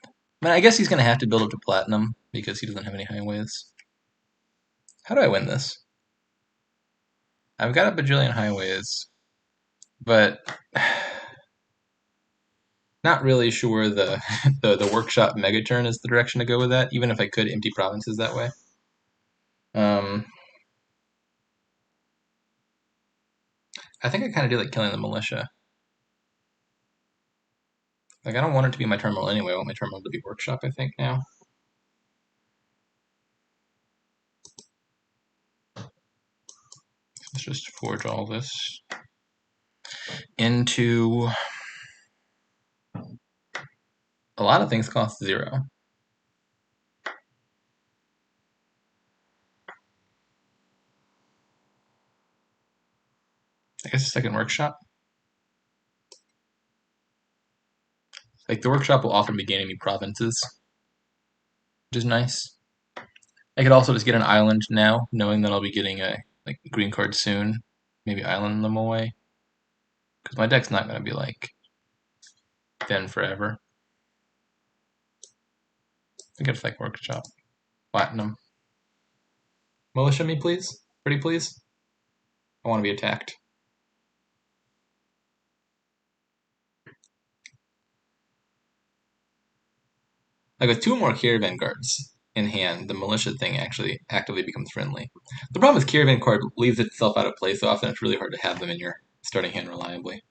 [SPEAKER 1] I mean, I guess he's going to have to build up to platinum because he doesn't have any highways. How do I win this? I've got a bajillion highways, but not really sure the the workshop megaturn is the direction to go with that, even if I could empty provinces that way. I think I kind of do like killing the militia. Like, I don't want it to be my terminal anyway. I want my terminal to be workshop, I think, now. Let's just forge all this into... A lot of things cost 0. I guess a second workshop. Like, the workshop will often be gaining me provinces, which is nice. I could also just get an island now, knowing that I'll be getting a green card soon. Maybe island them away. Because my deck's not going to be, like, thin forever. I guess, like, workshop. Platinum. Militia me, please? Pretty please? I want to be attacked. Like, with 2 more caravan guards in hand, the militia thing actually actively becomes friendly. The problem is caravan guard leaves itself out of play so often it's really hard to have them in your starting hand reliably.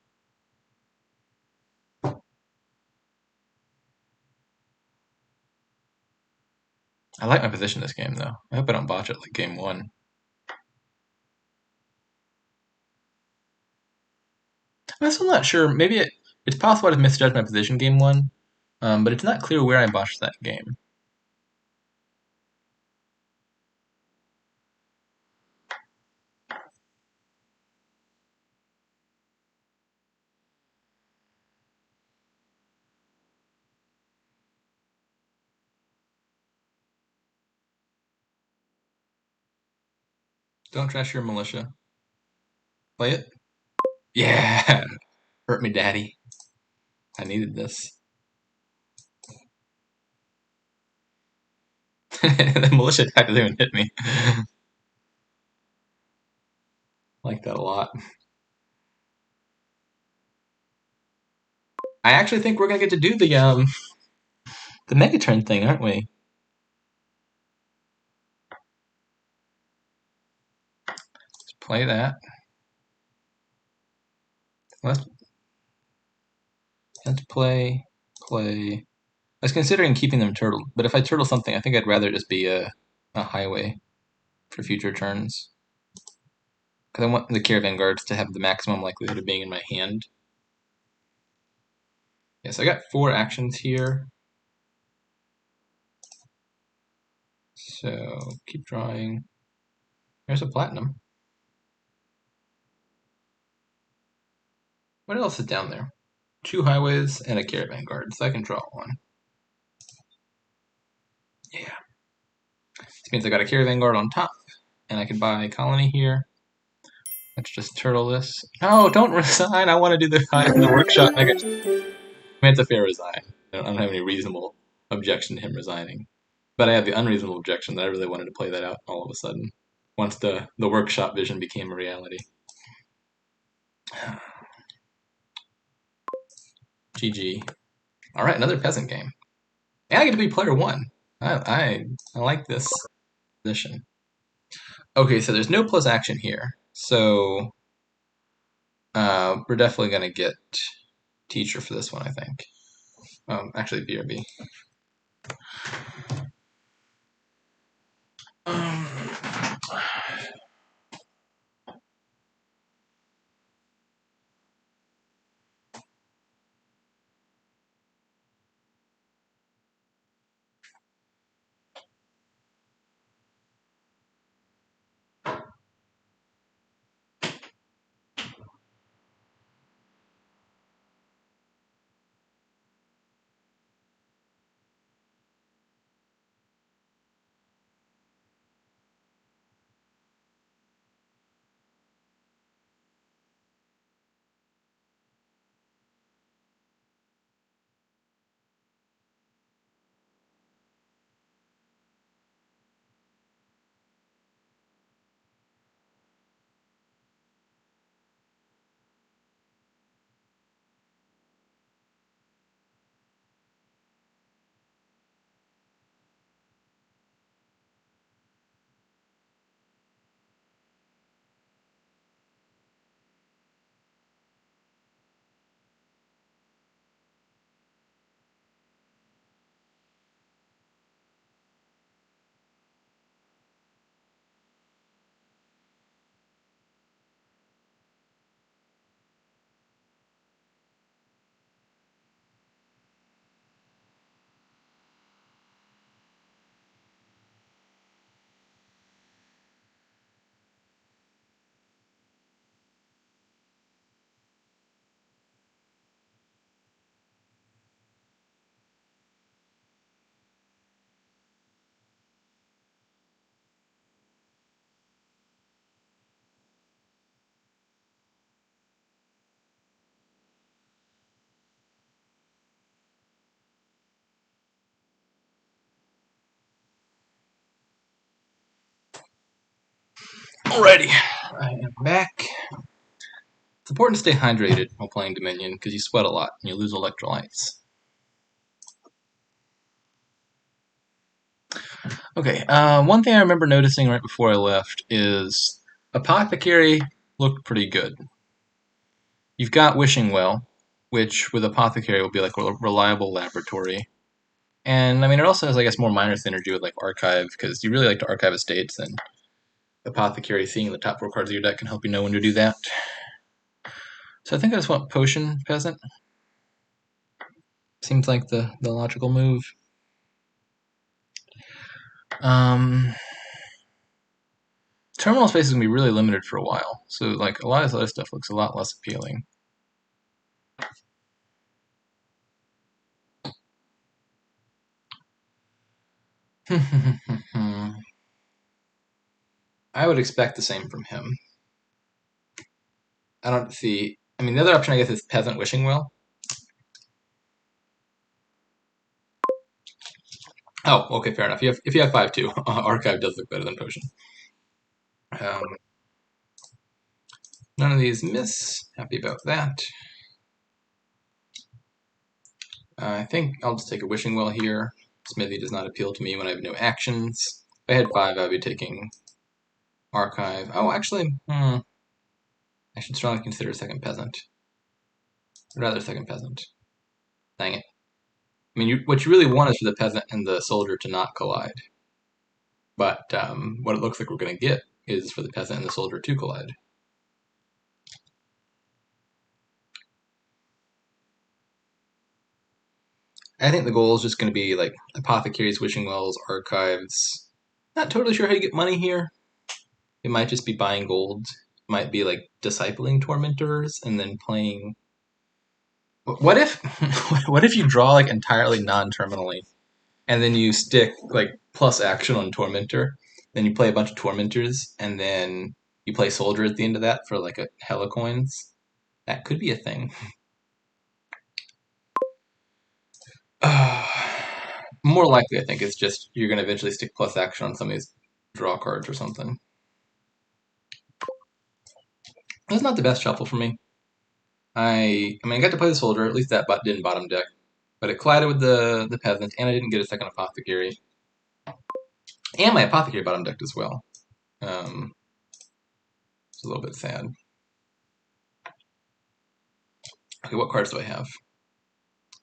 [SPEAKER 1] I like my position this game, though. I hope I don't botch it like game 1. I'm still not sure. Maybe It's possible I've misjudged my position game one, but it's not clear where I botched that game. Don't trash your militia. Play it. Yeah! Hurt me, daddy. I needed this. The militia attack doesn't even hit me. I like that a lot. I actually think we're gonna get to do the Megaturn thing, aren't we? Let's play that. Let's play. I was considering keeping them turtle, but if I turtle something, I think I'd rather just be a highway for future turns. Because I want the caravan guards to have the maximum likelihood of being in my hand. Yes, I got 4 actions here. So keep drawing. There's a platinum. What else is down there? 2 highways and a caravan guard, so I can draw 1. Yeah. This means I got a caravan guard on top, and I can buy a colony here. Let's just turtle this. No, don't resign. I want to do the workshop. I mean, it's a fair resign. I don't have any reasonable objection to him resigning. But I have the unreasonable objection that I really wanted to play that out all of a sudden, once the workshop vision became a reality. GG. All right, another peasant game. And I get to be player 1. I like this position. Okay, so there's no plus action here. So we're definitely going to get teacher for this one, I think. Actually, BRB. Alrighty, I am back. It's important to stay hydrated while playing Dominion because you sweat a lot and you lose electrolytes. Okay, one thing I remember noticing right before I left is Apothecary looked pretty good. You've got Wishing Well, which with Apothecary will be like a reliable laboratory. And I mean, it also has, I guess, more minor synergy with like Archive because you really like to archive estates, and Apothecary seeing the top 4 cards of your deck can help you know when to do that. So I think I just want Potion Peasant. Seems like the logical move. Terminal space is going to be really limited for a while, so like a lot of this other stuff looks a lot less appealing. I would expect the same from him. I don't see. I mean, the other option I guess is Peasant Wishing Well. Oh, okay, fair enough. If you have 5-2, Archive does look better than Potion. None of these miss. Happy about that. I think I'll just take a Wishing Well here. Smithy does not appeal to me when I have no actions. If I had 5, I would be taking Archive. Oh, actually, I should strongly consider a second Peasant. I'd rather second Peasant. Dang it. I mean, what you really want is for the Peasant and the Soldier to not collide. But what it looks like we're going to get is for the Peasant and the Soldier to collide. I think the goal is just going to be like Apothecaries, Wishing Wells, Archives. Not totally sure how you get money here. It might just be buying gold. It might be like discipling Tormentors and then playing. What if what if you draw like entirely non-terminally and then you stick like plus action on Tormentor, then you play a bunch of Tormentors and then you play Soldier at the end of that for like a hella coins? That could be a thing. More likely, I think it's just you're going to eventually stick plus action on some of these draw cards or something. That's not the best shuffle for me. I mean, I got to play the Soldier. At least that didn't bottom deck. But it collided with the Peasant, and I didn't get a second Apothecary. And my Apothecary bottom decked as well. It's a little bit sad. Okay, what cards do I have?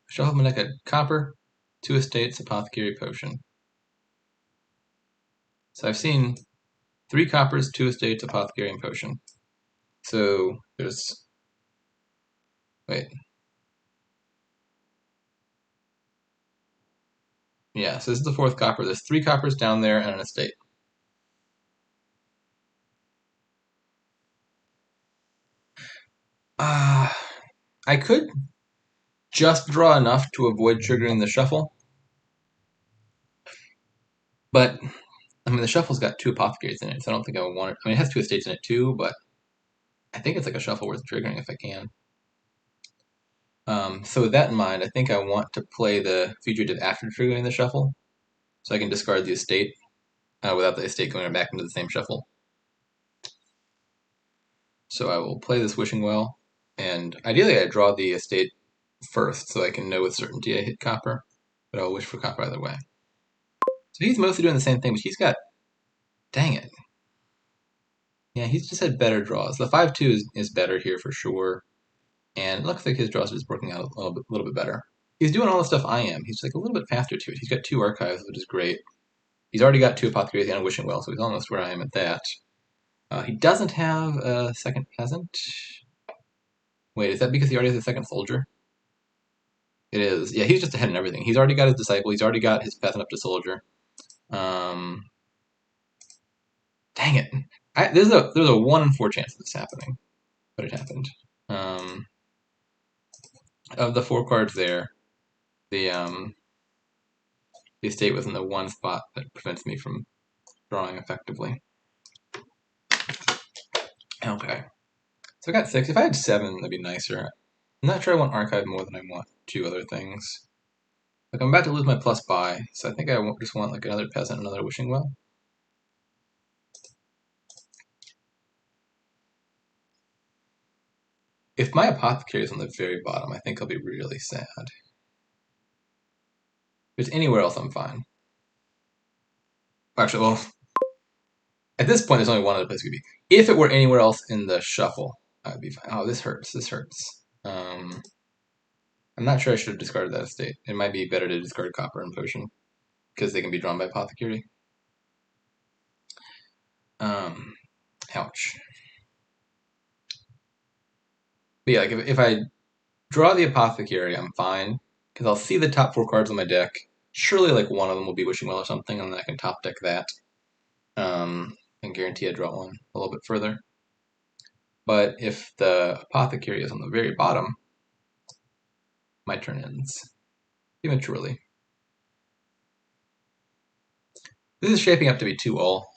[SPEAKER 1] Shuffle my deck at Copper, 2 Estates, Apothecary, Potion. So I've seen 3 Coppers, 2 Estates, Apothecary, and Potion. So there's... Wait. Yeah, so this is the 4th Copper. There's 3 Coppers down there and an Estate. I could just draw enough to avoid triggering the shuffle. But, I mean, the shuffle's got 2 Apothecaries in it, so I don't think I would want it. I mean, it has 2 Estates in it too, but I think it's like a shuffle worth triggering if I can. So with that in mind, I think I want to play the Fugitive after triggering the shuffle, so I can discard the Estate without the Estate going back into the same shuffle. So I will play this Wishing Well, and ideally I draw the Estate first, so I can know with certainty I hit Copper, but I'll wish for Copper either way. So he's mostly doing the same thing, but he's got... Dang it. Yeah, he's just had better draws. The 5-2 is better here for sure, and it looks like his draws are just working out a little bit better. He's doing all the stuff I am. He's like a little bit faster to it. He's got 2 Archives, which is great. He's already got 2 Apothecaries and a Wishing Well, so he's almost where I am at that. He doesn't have a second Peasant. Wait, is that because he already has a second Soldier? It is. Yeah, he's just ahead in everything. He's already got his Disciple. He's already got his Peasant up to Soldier. Dang it. There's a 1 in 4 chance of this happening, but it happened. Of the 4 cards there, the Estate was in the one spot that prevents me from drawing effectively. Okay. So I got 6. If I had 7, that'd be nicer. I'm not sure I want Archive more than I want 2 other things. Like, I'm about to lose my plus buy, so I think I just want like another Peasant, another Wishing Well. If my Apothecary is on the very bottom, I think I'll be really sad. If it's anywhere else, I'm fine. Actually, well, at this point, there's only one other place it could be. If it were anywhere else in the shuffle, I'd be fine. Oh, this hurts. This hurts. I'm not sure I should have discarded that Estate. It might be better to discard Copper and Potion, because they can be drawn by Apothecary. Ouch. But yeah, like if I draw the Apothecary, I'm fine, is I'll see the top 4 cards on my deck. Surely like one of them will be Wishing Well or something, and then I can top deck that. And guarantee I draw one a little bit further. But if the Apothecary is on the very bottom, my turn ends prematurely. This is shaping up to be 2-all.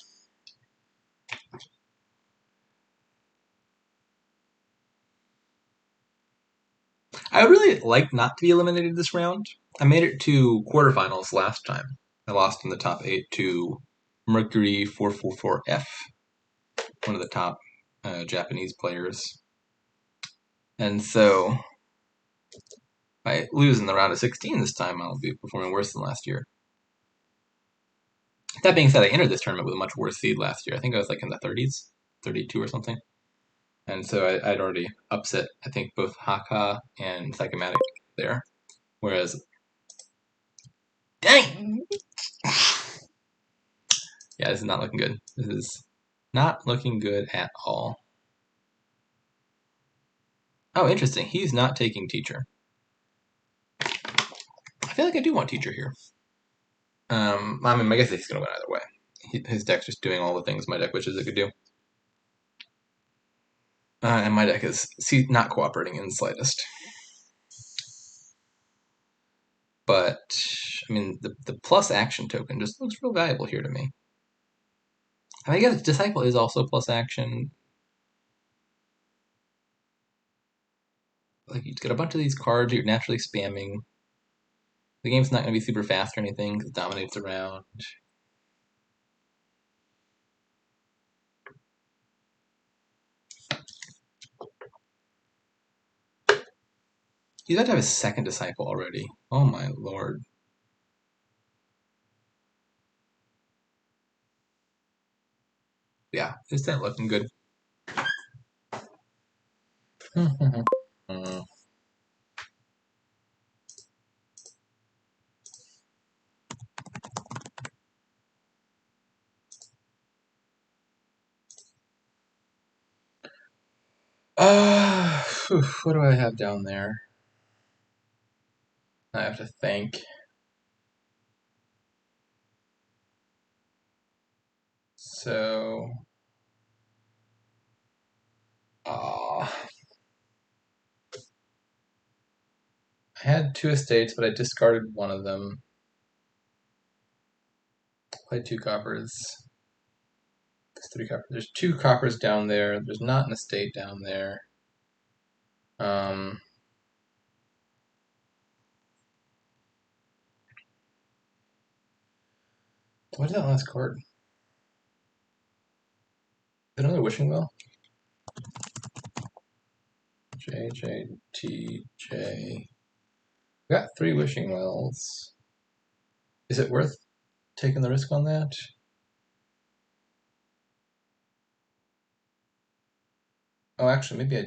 [SPEAKER 1] I would really like not to be eliminated this round. I made it to quarterfinals last time. I lost in the top 8 to Mercury 444F, one of the top Japanese players. And so, if I lose in the round of 16 this time, I'll be performing worse than last year. That being said, I entered this tournament with a much worse seed last year. I think I was like in the 30s, 32 or something. And so I'd already upset, I think, both Haka and Psychomatic there. Whereas, dang! Yeah, this is not looking good. This is not looking good at all. Oh, interesting. He's not taking Teacher. I feel like I do want Teacher here. I mean, I guess he's going to win either way. His deck's just doing all the things my deck wishes it could do. And my deck is not cooperating in the slightest. But, I mean, the plus action token just looks real valuable here to me. I mean, I guess Disciple is also plus action. Like, you've got a bunch of these cards you're naturally spamming. The game's not going to be super fast or anything because it dominates around. He's about to have his second Disciple already. Oh my lord. Yeah, this isn't looking good. What do I have down there? I have to think. So, I had 2 estates, but I discarded one of them. Played 2 coppers. There's 3 coppers. There's 2 coppers down there. There's not an estate down there. What is that last card? Is it another Wishing Well? J, J, T, J. We got 3 Wishing Wells. Is it worth taking the risk on that? Oh, actually, maybe I.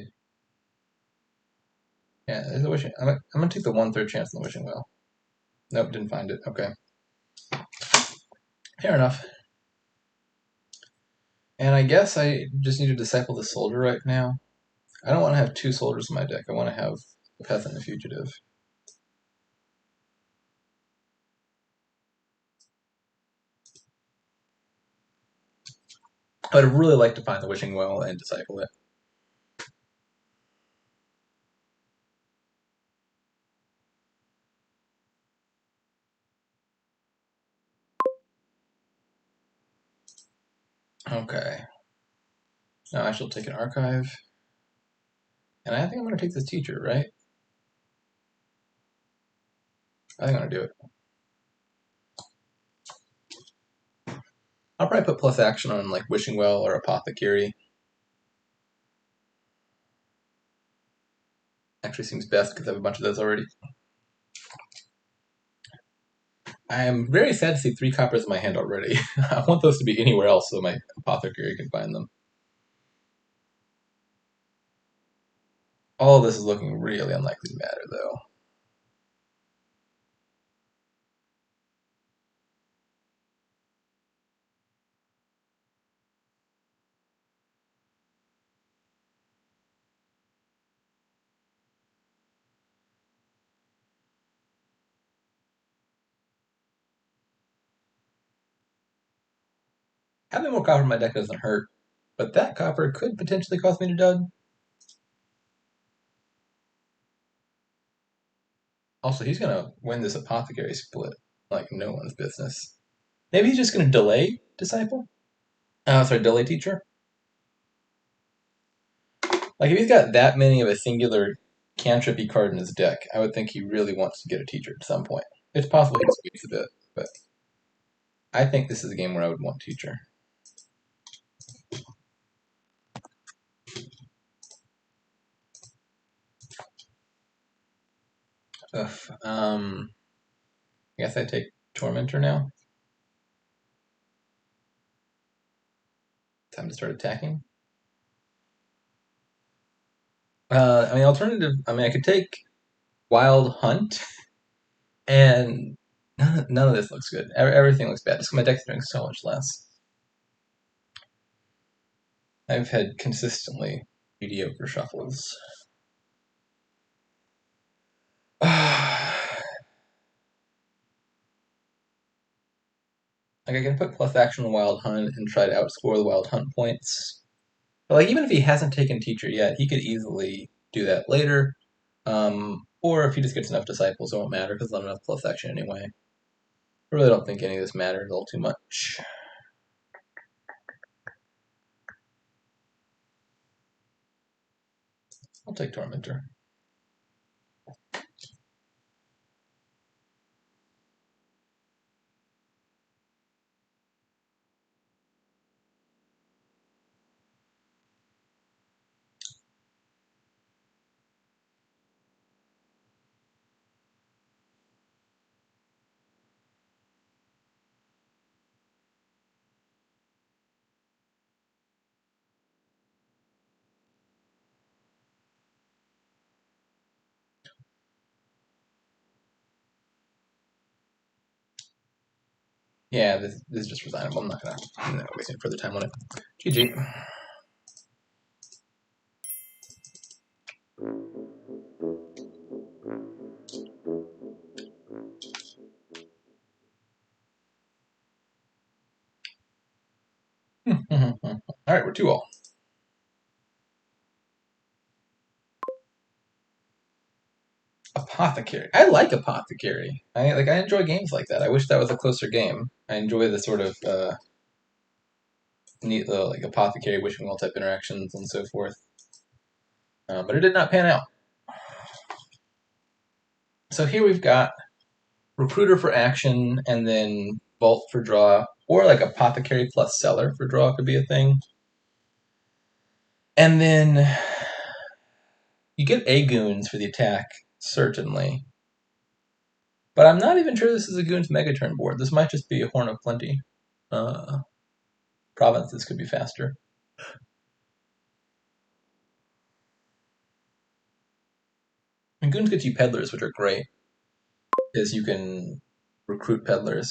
[SPEAKER 1] Yeah, there's a wishing. I'm gonna take the 1/3 chance on the Wishing Well. Nope, didn't find it. Okay. Fair enough. And I guess I just need to disciple the soldier right now. I don't want to have 2 soldiers in my deck. I want to have a Path and a Fugitive. I would really like to find the Wishing Well and disciple it. Okay. Now I shall take an archive. And I think I'm going to take this teacher, right? I think I'm going to do it. I'll probably put plus action on like Wishing Well or Apothecary. Actually seems best because I have a bunch of those already. I am very sad to see 3 coppers in my hand already. I want those to be anywhere else so my Apothecary can find them. All of this is looking really unlikely to matter, though. Having more copper in my deck doesn't hurt, but that copper could potentially cost me to dug. Also, he's gonna win this apothecary split like no one's business. Maybe he's just gonna delay disciple. Sorry, delay teacher. Like if he's got that many of a singular cantripy card in his deck, I would think he really wants to get a teacher at some point. It's possible he squeaks a bit, but I think this is a game where I would want teacher. Ugh. I guess I take Tormentor now. Time to start attacking. Alternative. I could take Wild Hunt, and none of this looks good. Everything looks bad. Just 'cause my deck's doing so much less. I've had consistently mediocre shuffles. Like I can put plus action on Wild Hunt and try to outscore the Wild Hunt points. But like even if he hasn't taken Teacher yet, he could easily do that later. Or if he just gets enough disciples, it won't matter because there's not enough plus action anyway. I really don't think any of this matters all too much. I'll take Tormentor. Yeah, this is just resignable. I'm not gonna waste any further time on it. GG. Alright, we're 2-all. Apothecary. I like Apothecary. I enjoy games like that. I wish that was a closer game. I enjoy the sort of neat little like Apothecary wishing well type interactions and so forth. But it did not pan out. So here we've got Recruiter for action and then Vault for draw, or like Apothecary plus Cellar for draw could be a thing. And then you get A Goons for the attack, certainly. But I'm not even sure this is a Goons Megaturn board. This might just be a Horn of Plenty. Provinces could be faster. And Goons get you Peddlers, which are great, because you can recruit Peddlers.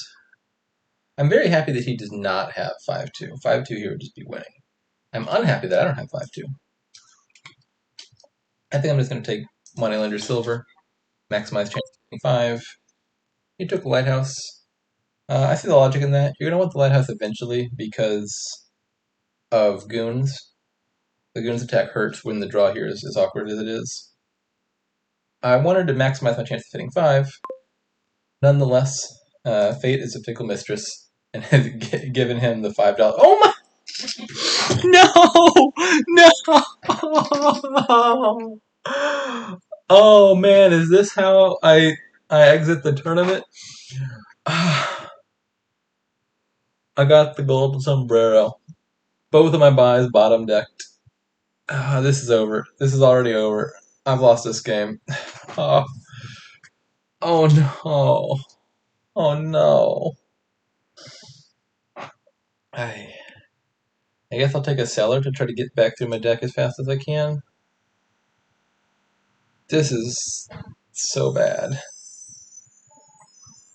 [SPEAKER 1] I'm very happy that he does not have 5-2. 5-2 here would just be winning. I'm unhappy that I don't have 5-2. I think I'm just going to take Moneylender Silver, maximize chance of 25. He took Lighthouse. I see the logic in that. You're going to want the Lighthouse eventually because of Goons. The Goons attack hurts when the draw here is as awkward as it is. I wanted to maximize my chance of hitting 5. Nonetheless, Fate is a fickle mistress and has given him the $5. Oh my! No! No! Oh man, is this how I exit the tournament? I got the golden sombrero. Both of my buys bottom decked. This is over. This is already over. I've lost this game. Oh, oh no. Oh no. I guess I'll take a Cellar to try to get back through my deck as fast as I can. This is so bad.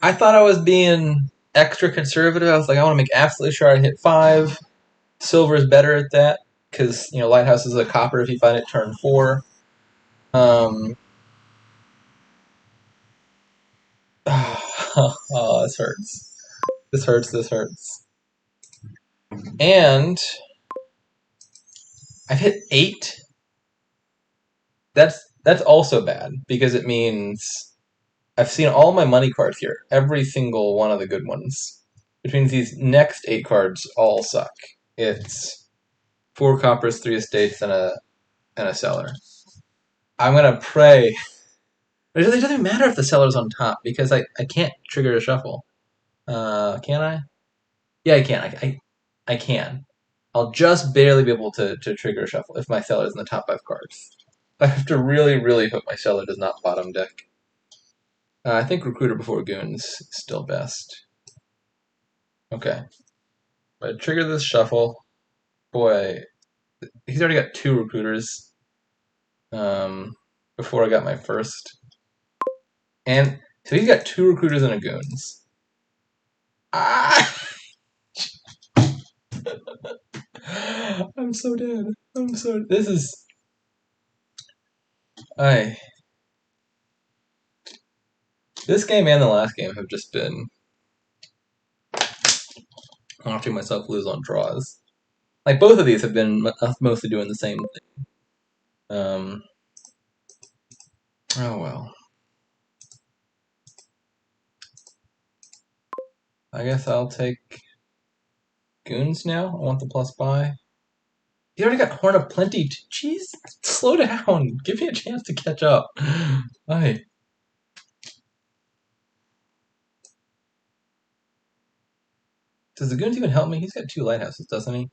[SPEAKER 1] I thought I was being extra conservative. I was like, I want to make absolutely sure I hit 5. Silver is better at that because Lighthouse is a copper if you find it turn 4. Oh, this hurts. This hurts. And I've hit 8. That's also bad because it means I've seen all my money cards here, every single one of the good ones. Which means these next 8 cards all suck. It's 4 coppers, 3 estates, and a cellar. I'm gonna pray. It doesn't even matter if the cellar's on top because I can't trigger a shuffle. Can I? Yeah, I can. I can. I'll just barely be able to trigger a shuffle if my cellar's in the top 5 cards. I have to really, really hope my cellar does not bottom deck. I think Recruiter before Goons is still best. Okay. But trigger this shuffle. Boy, he's already got 2 Recruiters before I got my first. And so he's got 2 Recruiters and a Goons. Ah! I'm so dead. I'm so. This is. I. This game and the last game have just been watching myself lose on draws. Like both of these have been mostly doing the same thing. Oh well. I guess I'll take Goons now. I want the plus buy. You already got Horn of Plenty. Jeez, slow down. Give me a chance to catch up. Aye. Does the Goons even help me? He's got 2 lighthouses, doesn't he?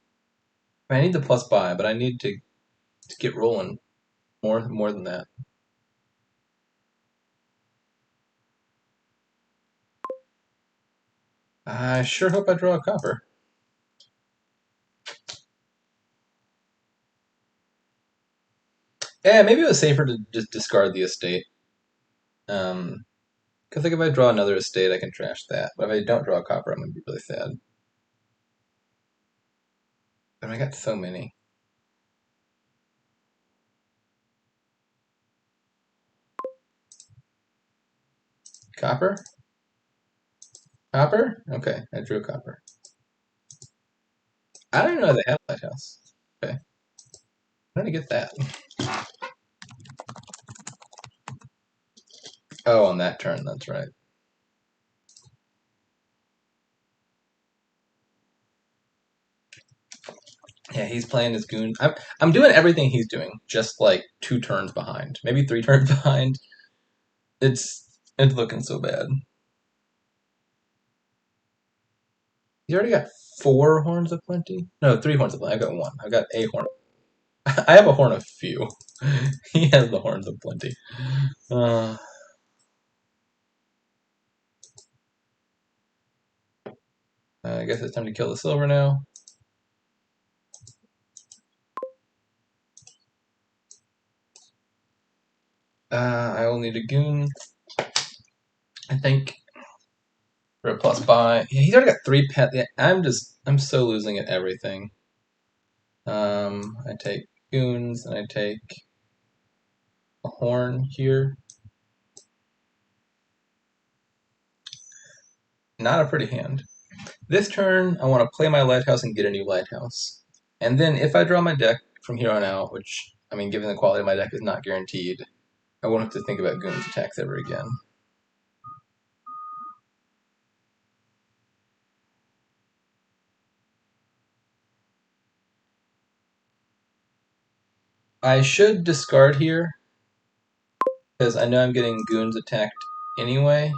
[SPEAKER 1] I need the plus buy, but I need to get rolling more than that. I sure hope I draw a copper. Yeah, maybe it was safer to just discard the estate. Because like if I draw another estate, I can trash that. But if I don't draw a copper, I'm gonna be really sad. But I got so many. Copper? Copper? Okay, I drew a copper. I don't even know they had a lighthouse. Okay. How did I get that? Oh, on that turn, that's right. Yeah, he's playing his goon. I'm doing everything he's doing, just like 2 turns behind. Maybe 3 turns behind. It's looking so bad. He's already got 4 horns of plenty? No, 3 horns of plenty. I got 1. I got a horn. I have a horn of few. He has the horns of plenty. I guess it's time to kill the silver now. I will need a goon, I think, for a plus buy. Yeah, he's already got 3 pet. Yeah, I'm so losing at everything. I take goons and I take a horn here. Not a pretty hand. This turn, I want to play my lighthouse and get a new lighthouse. And then if I draw my deck from here on out, which, I mean, given the quality of my deck is not guaranteed, I won't have to think about goons attacks ever again. I should discard here, because I know I'm getting goons attacked anyway.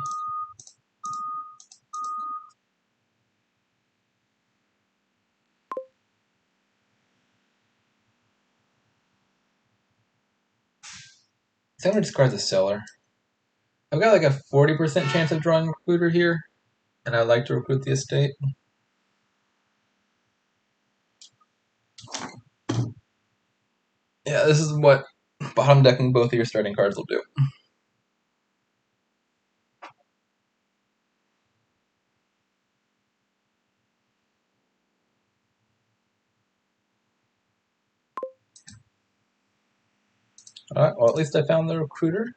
[SPEAKER 1] So I'm going to discard the cellar. I've got like a 40% chance of drawing Recruiter here, and I'd like to recruit the estate. Yeah, this is what bottom decking both of your starting cards will do. Alright, well at least I found the Recruiter.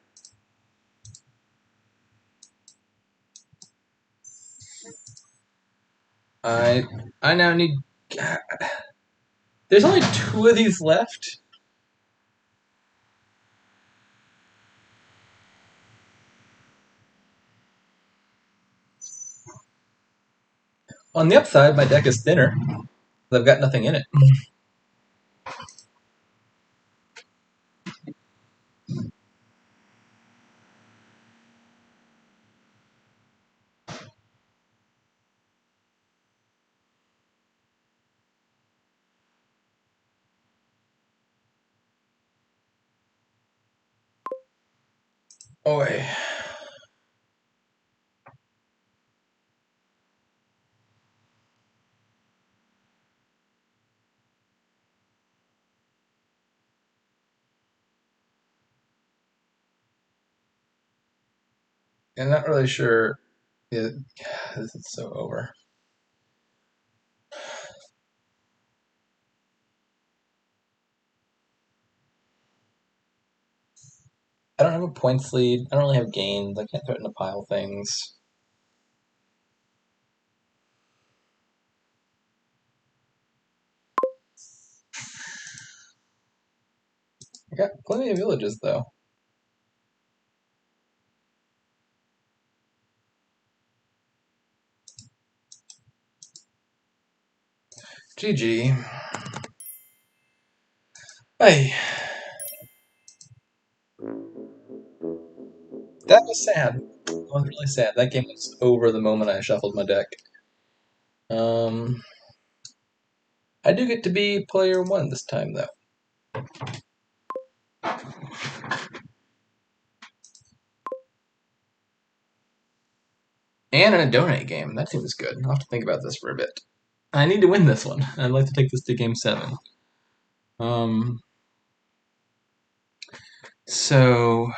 [SPEAKER 1] I now need God. There's only 2 of these left. On the upside, my deck is thinner. I've got nothing in it. Oi. I'm not really sure. This is so over. I don't have a points lead. I don't really have gains. I can't threaten to pile things. I got plenty of villages, though. GG. Hey. That was sad. That was really sad. That game was over the moment I shuffled my deck. I do get to be player 1 this time, though. And in a donate game. That seems good. I'll have to think about this for a bit. I need to win this one. I'd like to take this to game 7. So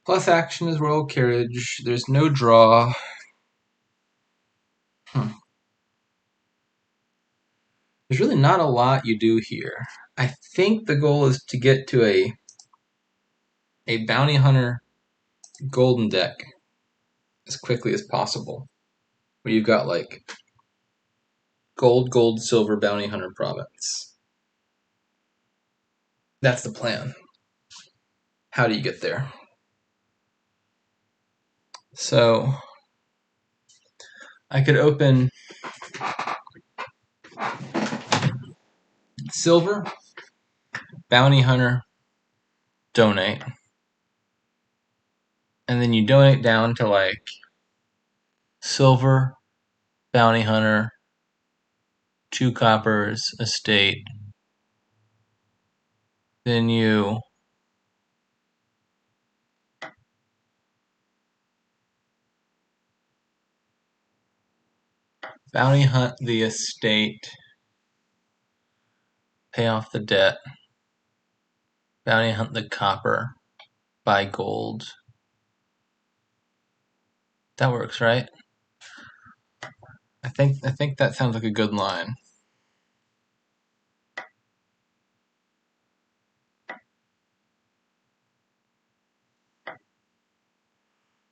[SPEAKER 1] plus action is royal carriage. There's no draw. There's really not a lot you do here. I think the goal is to get to a bounty hunter golden deck as quickly as possible. Where you've got like gold, gold, silver bounty hunter province. That's the plan. How do you get there? So I could open silver, bounty hunter, donate. And then you donate down to like silver, bounty hunter, 2 coppers, estate. Then you bounty hunt the estate, pay off the debt, bounty hunt the copper, buy gold. That works, right? I think that sounds like a good line.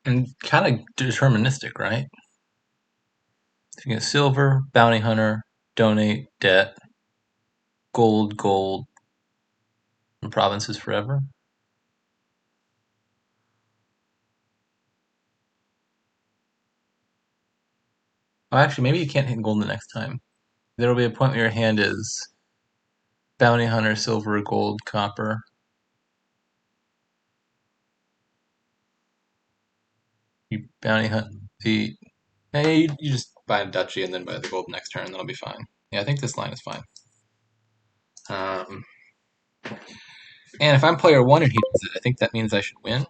[SPEAKER 1] And kind of deterministic, right? So you get silver, bounty hunter, donate, debt, gold, gold, and provinces forever. Oh, actually, maybe you can't hit gold the next time. There will be a point where your hand is bounty hunter, silver, gold, copper. You bounty hunt the. Hey, you just buy a duchy and then buy the gold next turn. That'll be fine. Yeah, I think this line is fine. And if I'm player 1 and he does it, I think that means I should win.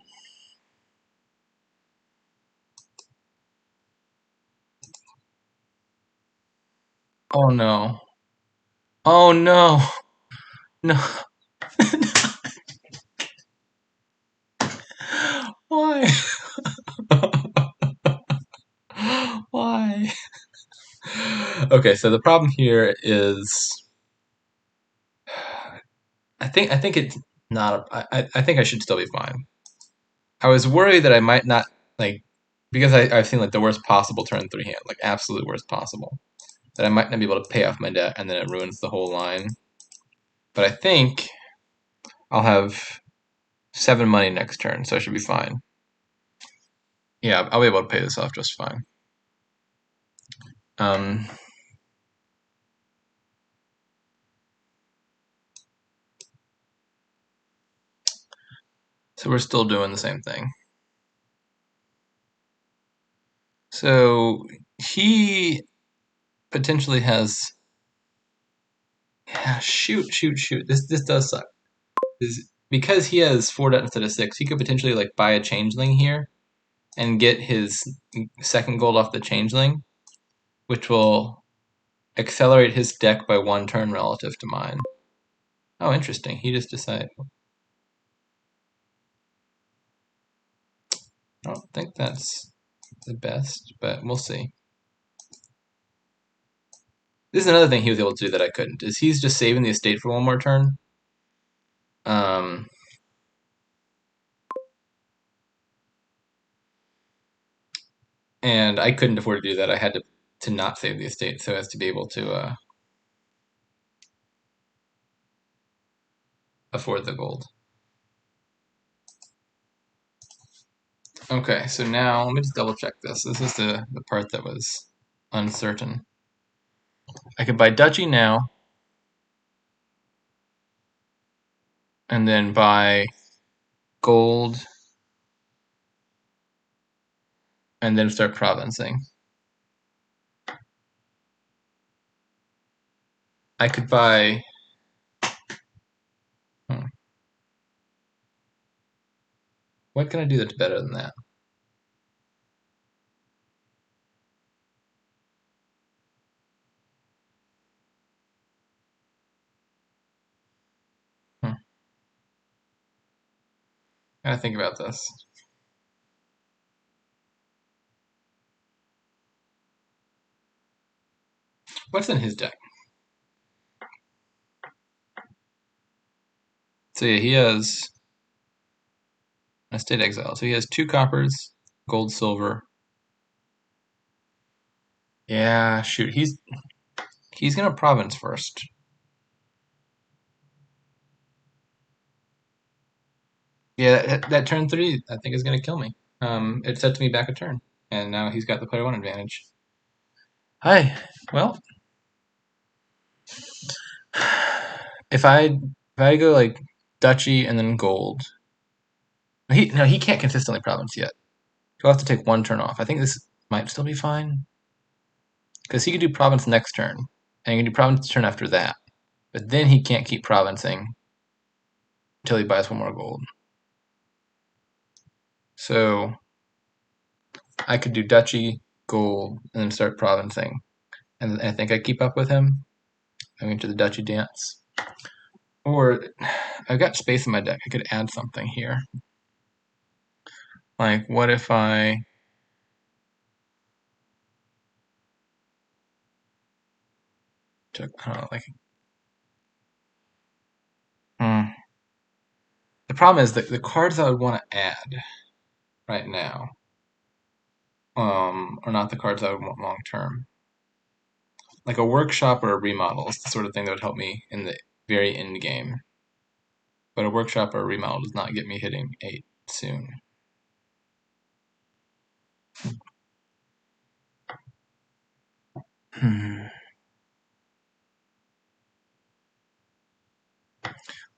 [SPEAKER 1] Oh no. Oh no. No. Why? Why? Okay, so the problem here is I think it's not I think I should still be fine. I was worried that I might not like because I've seen like the worst possible turn 3 hand, like absolute worst possible. that I might not be able to pay off my debt, and then it ruins the whole line. But I think I'll have 7 money next turn, so I should be fine. Yeah, I'll be able to pay this off just fine. So we're still doing the same thing. So he potentially has. Yeah, shoot. This does suck. Because he has 4 debt instead of 6, he could potentially like buy a changeling here and get his second gold off the changeling, which will accelerate his deck by 1 turn relative to mine. Oh, interesting. He just decided. I don't think that's the best, but we'll see. This is another thing he was able to do that I couldn't, is he's just saving the estate for 1 more turn. And I couldn't afford to do that. I had to not save the estate so as to be able to afford the gold. Okay, so now let me just double check this. This is the part that was uncertain. I could buy duchy now, and then buy gold, and then start provincing. I could buy. What can I do that's better than that? Gotta think about this. What's in his deck? So yeah, he has a state exile. So he has 2 coppers, gold, silver. Yeah, shoot, he's gonna province first. Yeah, that turn 3 I think is gonna kill me. It sets me back a turn, and now he's got the player 1 advantage. Hi. Well, if I go like duchy and then gold, he can't consistently province yet. He'll have to take 1 turn off. I think this might still be fine because he could do province next turn, and he can do province the turn after that. But then he can't keep provincing until he buys 1 more gold. So I could do duchy, gold, and then start provincing, and I think I keep up with him. I'm into the duchy dance. Or I've got space in my deck. I could add something here. Like, what if I took, I don't know, like, the problem is that the cards I would want to add right now are not the cards I would want long term. Like a workshop or a remodel is the sort of thing that would help me in the very end game. But a workshop or a remodel does not get me hitting 8 soon.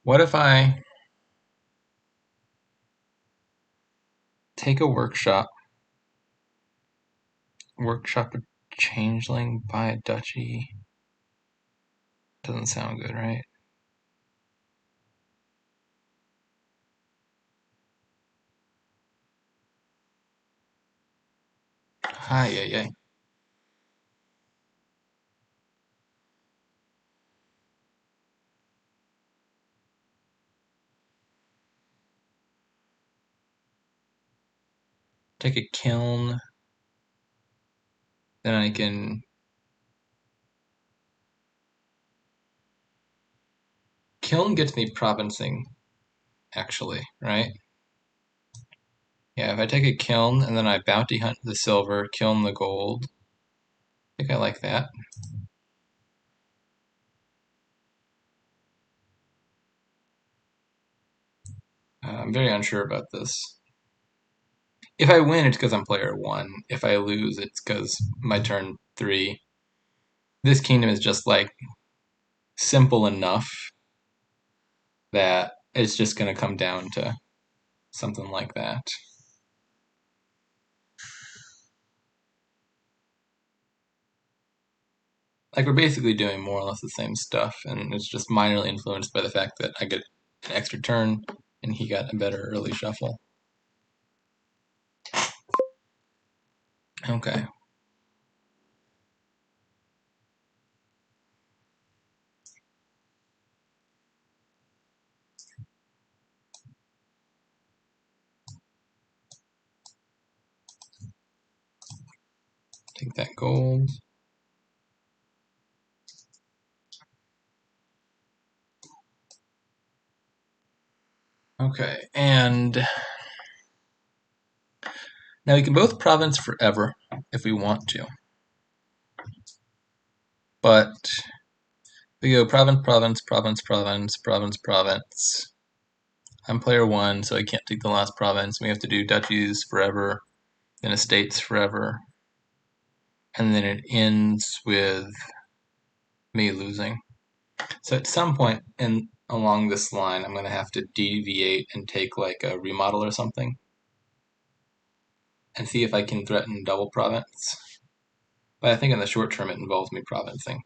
[SPEAKER 1] What if I take a workshop a changeling, buy a duchy? Doesn't sound good, right? Hi, yeah. Take a kiln. Then I can. Kiln gets me provincing, actually, right? Yeah, if I take a kiln and then I bounty hunt the silver, kiln the gold, think I like that. I'm very unsure about this. If I win, it's because I'm player 1. If I lose, it's because my turn 3. This kingdom is just like simple enough that it's just going to come down to something like that. Like we're basically doing more or less the same stuff, and it's just minorly influenced by the fact that I get an extra turn and he got a better early shuffle. Okay. Take that gold. Okay, and now we can both province forever if we want to. But we go province, province, province, province, province, province. I'm player 1, so I can't take the last province. We have to do duchies forever, then estates forever. And then it ends with me losing. So at some point along this line, I'm going to have to deviate and take like a remodel or something and see if I can threaten double province. But I think in the short term it involves me provincing.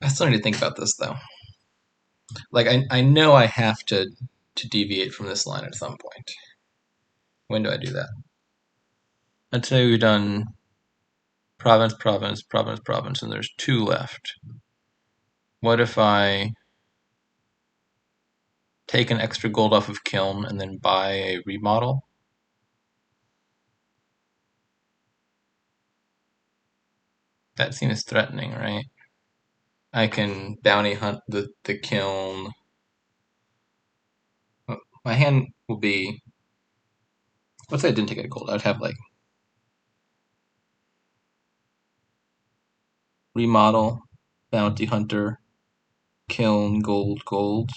[SPEAKER 1] I still need to think about this though. Like I know I have to deviate from this line at some point. When do I do that? Let's say we've done province, province, province, province, and there's 2 left. What if I take an extra gold off of kiln and then buy a remodel? That seems threatening, right? I can bounty hunt the kiln. My hand will be. Let's say I didn't take a gold. I'd have like remodel, bounty hunter, kiln, gold, gold.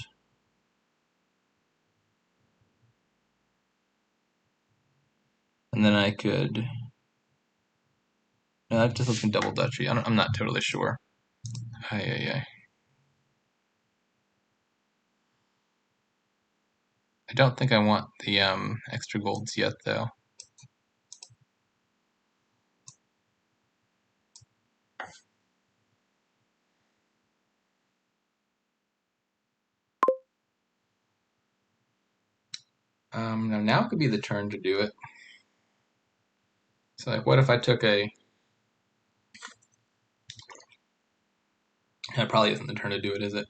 [SPEAKER 1] And then I could. No, that just looks like double duchy. I'm not totally sure. I don't think I want the extra golds yet, though. Now could be the turn to do it. So, like, what if I took a... That probably isn't the turn to do it, is it?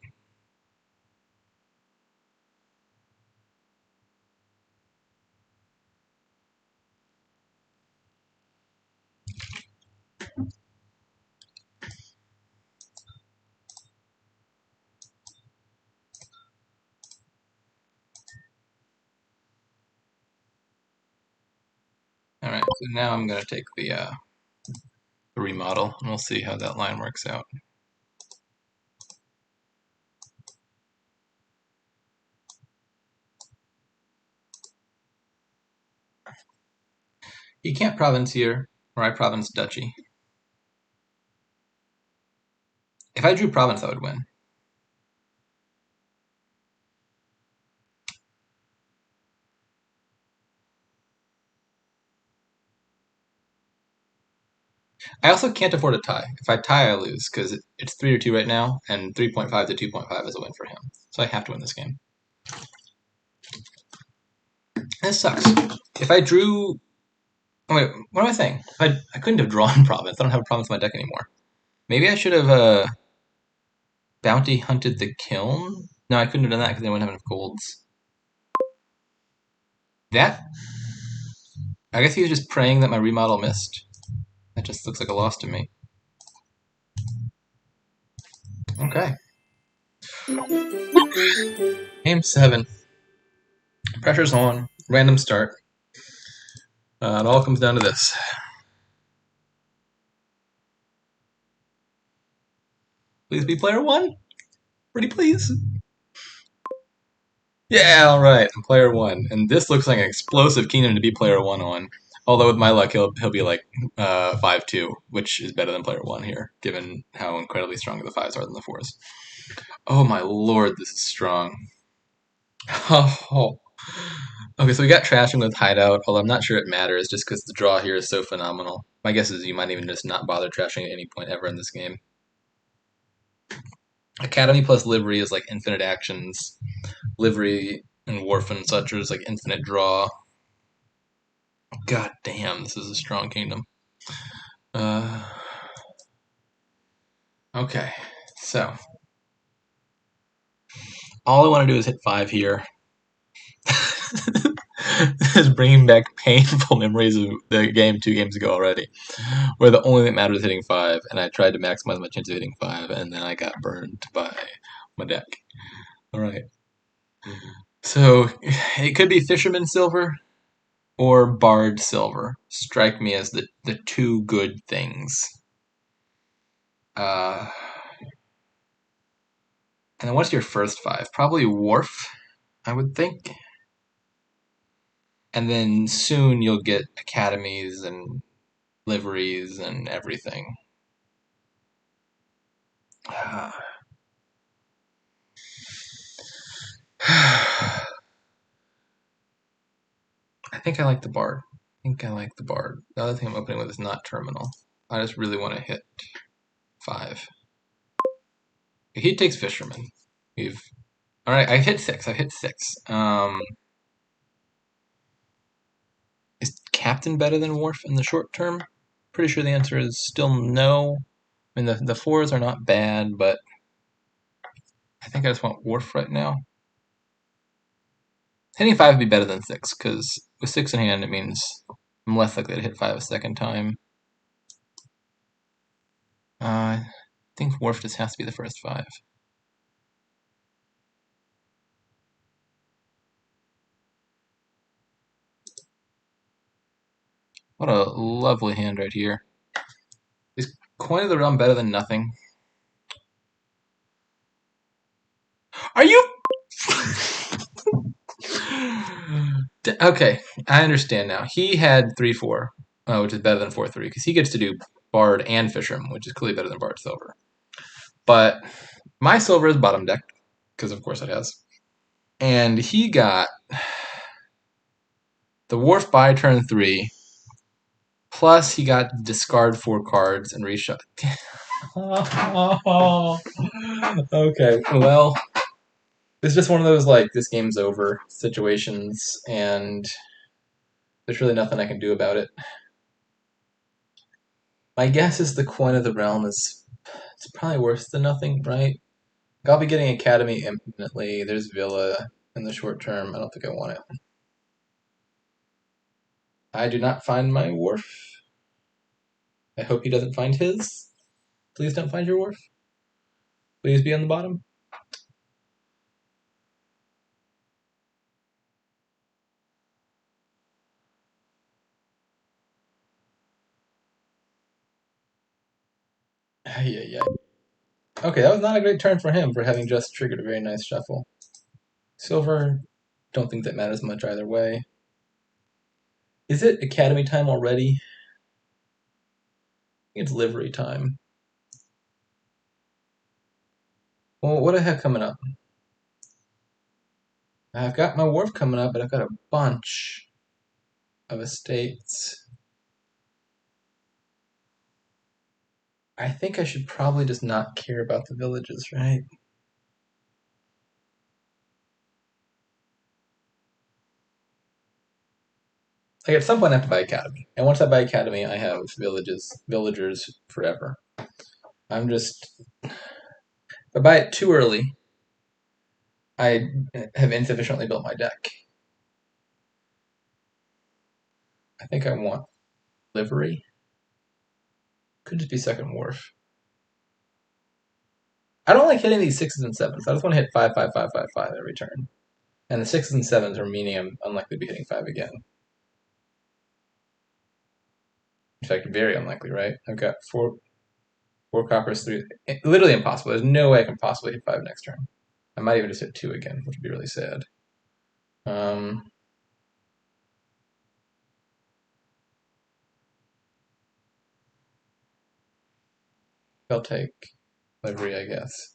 [SPEAKER 1] Alright, so now I'm going to take the remodel, and we'll see how that line works out. You can't province here, or I province duchy. If I drew province, I would win. I also can't afford a tie. If I tie, I lose, because it's 3-2 right now, and 3.5 to 2.5 is a win for him. So I have to win this game. This sucks. If I drew... Oh wait, what am I saying? I couldn't have drawn province. I don't have a province in my deck anymore. Maybe I should have bounty hunted the kiln? No, I couldn't have done that because I wouldn't have enough golds. That... I guess he was just praying that my remodel missed. That just looks like a loss to me. Okay. Game 7. Pressure's on. Random start. It all comes down to this. Please be player 1. Pretty please. Yeah, alright. I'm player 1. And this looks like an explosive kingdom to be player 1 on. Although with my luck, he'll be like 5-2, which is better than player 1 here, given how incredibly strong the 5s are than the 4s. Oh my lord, this is strong. Oh. Okay, so we got trashing with hideout, although I'm not sure it matters just because the draw here is so phenomenal. My guess is you might even just not bother trashing at any point ever in this game. Academy plus livery is like infinite actions. Livery and Wharf and such is like infinite draw. God damn, this is a strong kingdom. Okay, so all I want to do is hit 5 here. This is bringing back painful memories of the game 2 games ago already, where the only thing that mattered was hitting 5, and I tried to maximize my chance of hitting 5, and then I got burned by my deck. Alright. So, it could be Fisherman Silver or Bard Silver. Strike me as the two good things. And then what's your first 5? Probably Wharf, I would think. And then soon you'll get academies and liveries and everything. I think I like the Bard. The other thing I'm opening with is not terminal. I just really want to hit 5. He takes Fisherman. Alright, I hit 6. Is Captain better than Wharf in the short term? Pretty sure the answer is still no. I mean, the 4s are not bad, but I think I just want Wharf right now. Hitting 5 would be better than 6, because with 6 in hand, it means I'm less likely to hit 5 a second time. I think Wharf just has to be the first 5. What a lovely hand right here. Is Coin of the Realm better than nothing? Are you... Okay, I understand now. He had 3-4, which is better than 4-3, because he gets to do Bard and Fisherman, which is clearly better than Bard Silver. But my Silver is bottom deck, because of course it has. And he got the Wharf by turn 3, plus he got to discard 4 cards and reshot. Okay, well, it's just one of those, like, this game's over situations, and there's really nothing I can do about it. My guess is the Coin of the Realm is it's probably worse than nothing, right? I'll be getting Academy infinitely. There's Villa in the short term. I don't think I want it. I do not find my Wharf. I hope he doesn't find his. Please don't find your Wharf. Please be on the bottom. Yeah. Okay, that was not a great turn for him for having just triggered a very nice shuffle. Silver, don't think that matters much either way. Is it Academy time already? I think it's livery time. Well, what do I have coming up? I've got my Wharf coming up, but I've got a bunch of estates. I think I should probably just not care about the villages, right? Like at some point I have to buy Academy. And once I buy Academy, I have villagers forever. I'm just if I buy it too early, I have insufficiently built my deck. I think I want livery. Could just be second Wharf. I don't like hitting these 6s and 7s. I just want to hit 5, 5, 5, 5, 5 every turn. And the 6s and 7s are meaning I'm unlikely to be hitting 5 again. In fact, very unlikely, right? I've got 4 coppers, 3. Literally impossible. There's no way I can possibly hit 5 next turn. I might even just hit 2 again, which would be really sad. I'll take livery, I guess.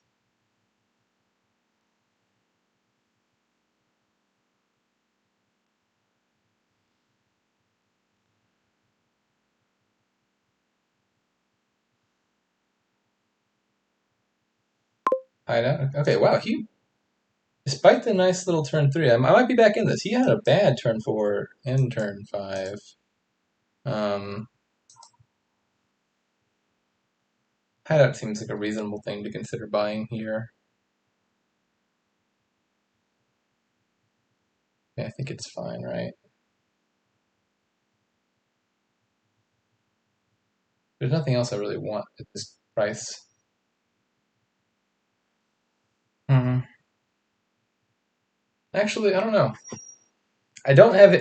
[SPEAKER 1] I know. Okay, wow. Despite the nice little turn 3, I might be back in this. He had a bad turn 4 and turn 5. Hideout seems like a reasonable thing to consider buying here. Yeah, I think it's fine, right? There's nothing else I really want at this price. Actually, I don't know. I don't have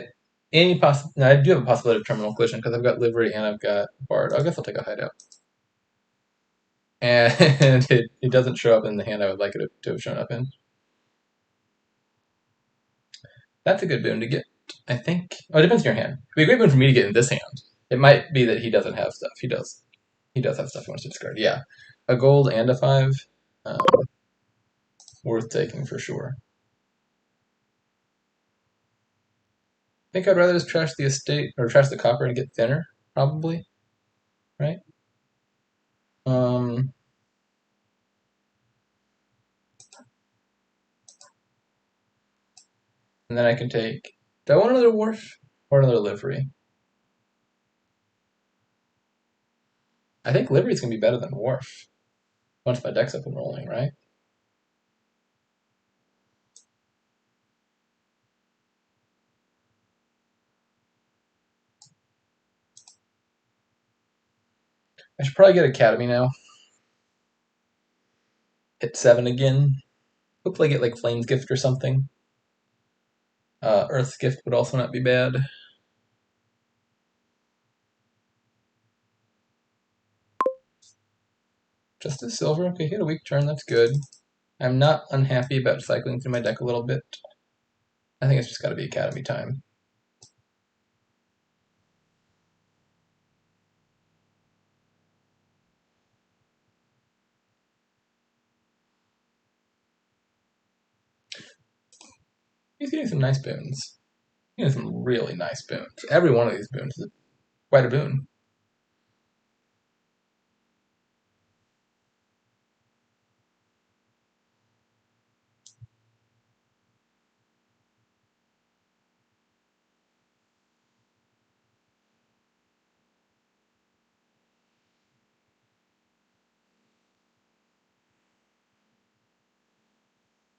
[SPEAKER 1] any no, I do have a possibility of terminal collision because I've got livery and I've got bard. I guess I'll take a hideout. And it doesn't show up in the hand I would like it to have shown up in. That's a good boon to get, I think. Oh, it depends on your hand. It'd be a great boon for me to get in this hand. It might be that he doesn't have stuff. He does. He does have stuff he wants to discard. Yeah. A gold and a 5. Worth taking for sure. I think I'd rather just trash the estate, or trash the copper and get thinner, probably. Right? And then I can take, do I want another wharf or another livery? I think livery is going to be better than wharf once my deck's up and rolling, right? I should probably get Academy now. Hit 7 again. Hopefully I get like Flame's Gift or something. Earth's Gift would also not be bad. Just a silver. Okay, hit a weak turn. That's good. I'm not unhappy about cycling through my deck a little bit. I think it's just got to be Academy time. He's getting some nice boons. He's getting some really nice boons. Every one of these boons is quite a boon.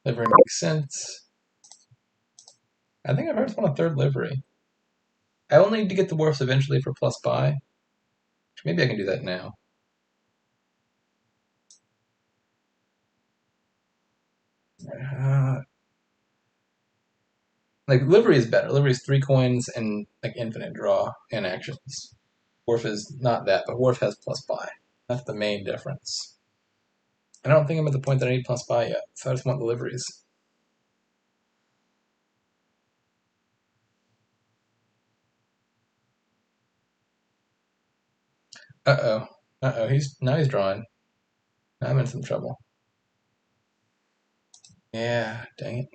[SPEAKER 1] Livery makes sense. I think I just want a third livery. I will need to get the wharfs eventually for plus buy. Maybe I can do that now. Like livery is better. Livery is 3 coins and like infinite draw and actions. Wharf is not that, but Wharf has plus buy. That's the main difference. I don't think I'm at the point that I need plus buy yet, so I just want the liveries. Uh-oh. Uh-oh, now he's drawing. Now I'm in some trouble. Yeah, dang it.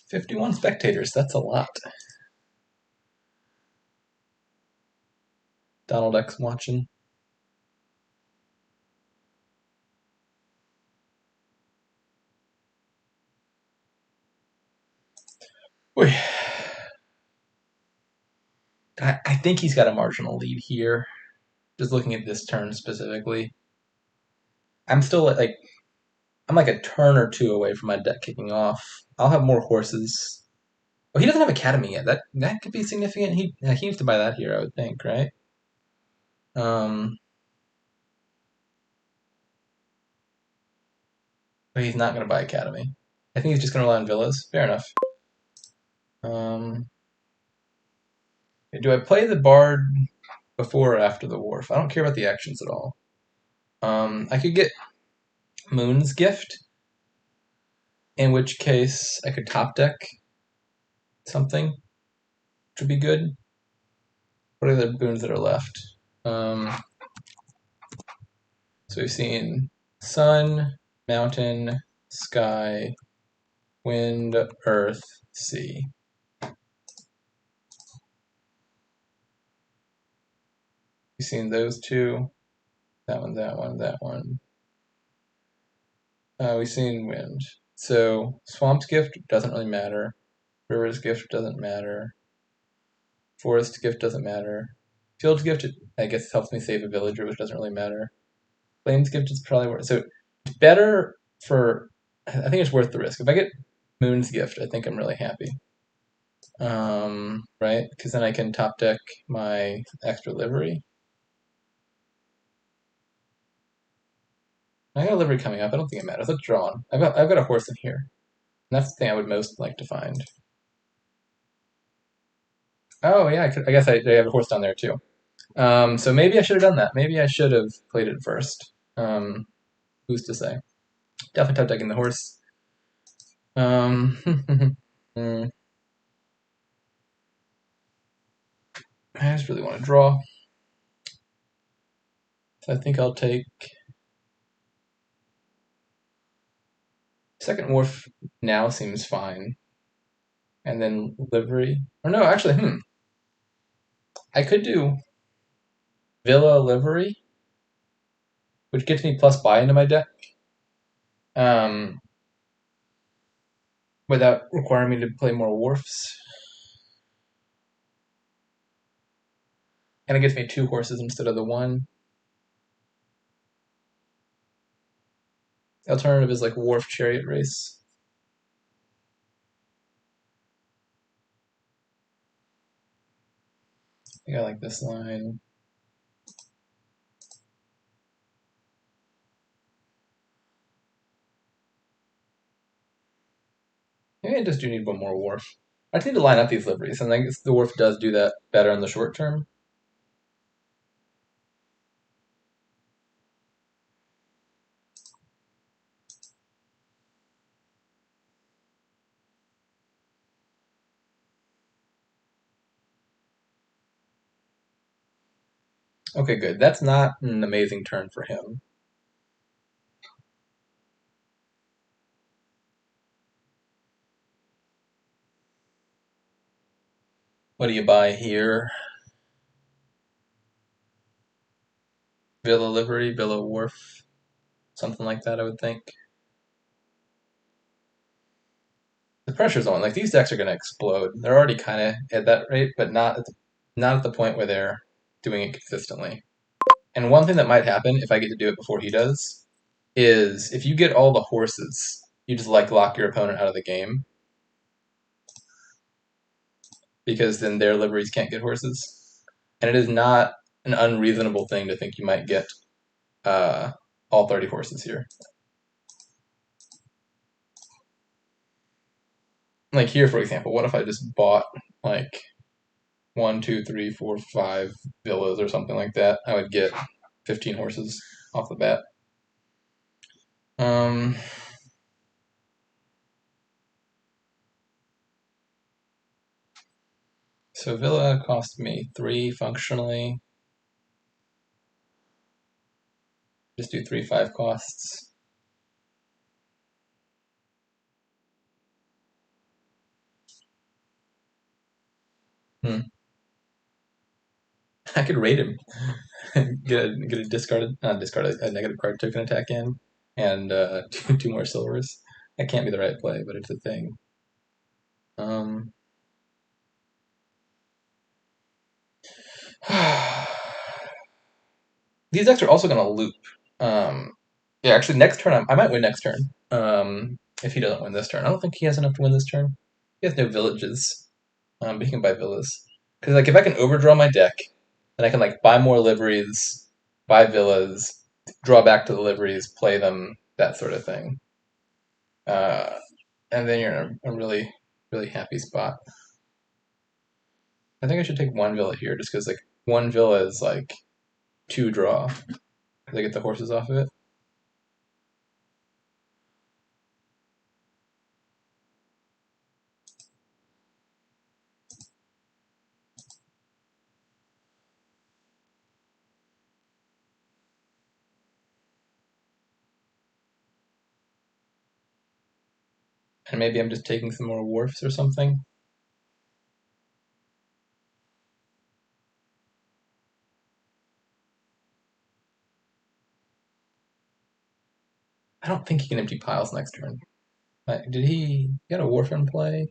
[SPEAKER 1] 51 spectators, that's a lot. Donald X watching. Oy. I think he's got a marginal lead here. Just looking at this turn specifically. I'm still like I'm like a turn or two away from my deck kicking off. I'll have more horses. Oh, he doesn't have Academy yet. That could be significant. He needs to buy that here, I would think, right? But he's not going to buy Academy. I think he's just going to rely on villas. Fair enough. Do I play the Bard before or after the Wharf? I don't care about the actions at all. I could get Moon's Gift, in which case I could top deck something, which would be good. What are the boons that are left? So we've seen Sun, Mountain, Sky, Wind, Earth, Sea. We've seen those two. That one, that one, that one. We've seen Wind. So Swamp's Gift doesn't really matter. River's Gift doesn't matter. Forest Gift doesn't matter. Field's Gift, I guess, helps me save a villager, which doesn't really matter. Flame's Gift is probably worth. So it's better for. I think it's worth the risk. If I get Moon's Gift, I think I'm really happy. Right? Because then I can top deck my extra livery. I got a livery coming up. I don't think it matters. Let's draw on. I've got a horse in here. And that's the thing I would most like to find. Oh yeah, I guess I have a horse down there too. So maybe I should have done that. Maybe I should have played it first. Who's to say? Definitely top decking the horse. I just really want to draw. So I think I'll take second wharf now seems fine. And then livery. Or no, actually, I could do Villa livery, which gets me plus buy into my deck. Without requiring me to play more wharfs. And it gets me 2 horses instead of the 1. The alternative is like Wharf Chariot Race. I think I like this line. Maybe I just do need one more Wharf. I just need to line up these liveries, and I guess the Wharf does do that better in the short term. Okay, good. That's not an amazing turn for him. What do you buy here? Villa livery, Villa Wharf, something like that, I would think. The pressure's on. Like these decks are going to explode. They're already kind of at that rate, but not at the point where they're doing it consistently. And one thing that might happen if I get to do it before he does is if you get all the horses, you just like lock your opponent out of the game because then their liveries can't get horses. And it is not an unreasonable thing to think you might get all 30 horses here. Like here, for example, what if I just bought like 1, 2, 3, 4, 5 villas or something like that? I would get 15 horses off the bat. So villa cost me 3 functionally. Just do 3, 5 costs. Hmm. I could raid him. get a discarded, not discarded, a negative card token attack in, and two more silvers. That can't be the right play, but it's a thing. Um, these decks are also going to loop. Yeah, actually, next turn I might win next turn. If he doesn't win this turn, I don't think he has enough to win this turn. He has no villages, but he can buy villas. Because like if I can overdraw my deck, then I can like buy more liveries, buy villas, draw back to the liveries, play them, that sort of thing. And then you're in a really really happy spot. I think I should take one villa here, just because like one villa is like two draw. Because I get the horses off of it. And maybe I'm just taking some more wharfs or something. I don't think he can empty piles next turn. Did he get a wharf in play?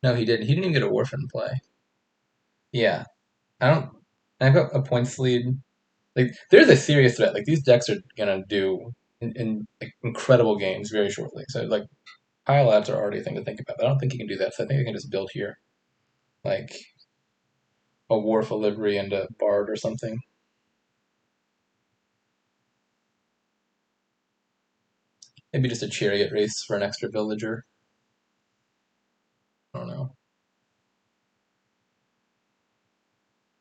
[SPEAKER 1] No, he didn't. He didn't even get a wharf in play. Yeah, I don't. I've got a points lead. Like, there's a serious threat. Like, these decks are gonna do in like, incredible games very shortly. So, like, pile outs are already a thing to think about. But I don't think he can do that. So I think I can just build here, like a wharf, a livery, and a bard or something. Maybe just a chariot race for an extra villager. I don't know.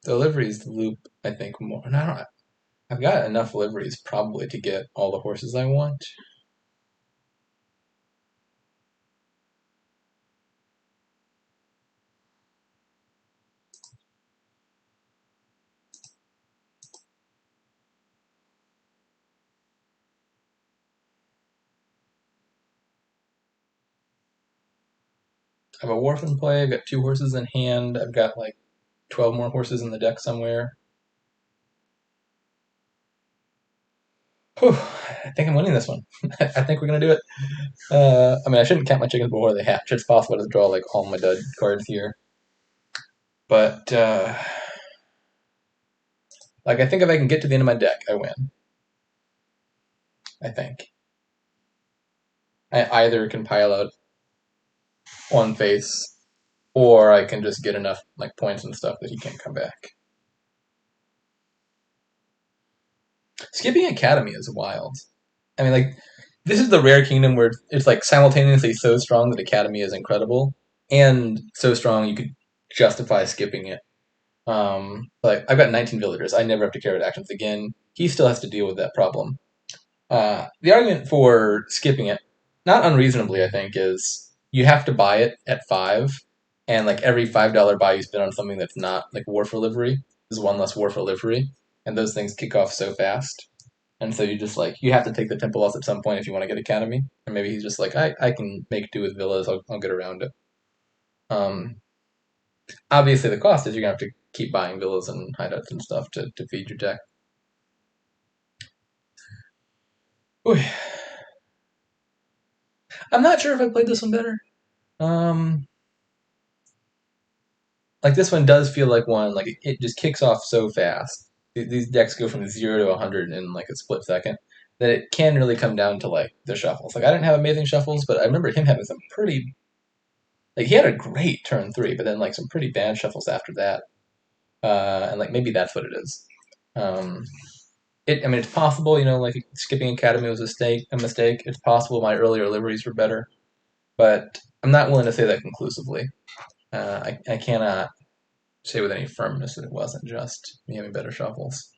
[SPEAKER 1] The liveries loop, I think, more. No, I don't. I've got enough liveries probably to get all the horses I want. I have a wharf in play. I've got two horses in hand. I've got like 12 more horses in the deck somewhere. Whew, I think I'm winning this one. I think we're gonna do it. I mean, I shouldn't count my chickens before they hatch. It's possible to draw like all my dud cards here, but like I think if I can get to the end of my deck, I win. I think I either can pile out one face, or I can just get enough like points and stuff that he can't come back. Skipping Academy is wild. I mean, like, this is the rare kingdom where it's like simultaneously so strong that Academy is incredible, and so strong you could justify skipping it. Like, I've got 19 villagers. I never have to carry out actions again. He still has to deal with that problem. The argument for skipping it, not unreasonably, I think, is you have to buy it at 5, and like every $5 buy you spend on something that's not like War for Livery is one less War for Livery, and those things kick off so fast. And so you just like you have to take the temple loss at some point if you want to get Academy. And maybe he's just like, I can make do with villas. I'll get around it. Um, Obviously, the cost is you're gonna have to keep buying villas and hideouts and stuff to feed your deck. Ooh. I'm not sure if I played this one better. Um, like this one does feel like one like it just kicks off so fast. These decks go from 0 to 100 in like a split second that it can really come down to like the shuffles. Like I didn't have amazing shuffles, but I remember him having some pretty like he had a great turn 3, but then like some pretty bad shuffles after that. And like maybe that's what it is. Um, I mean, it's possible, like skipping Academy was a mistake. It's possible my earlier liveries were better, but I'm not willing to say that conclusively. I cannot say with any firmness that it wasn't just me having better shuffles.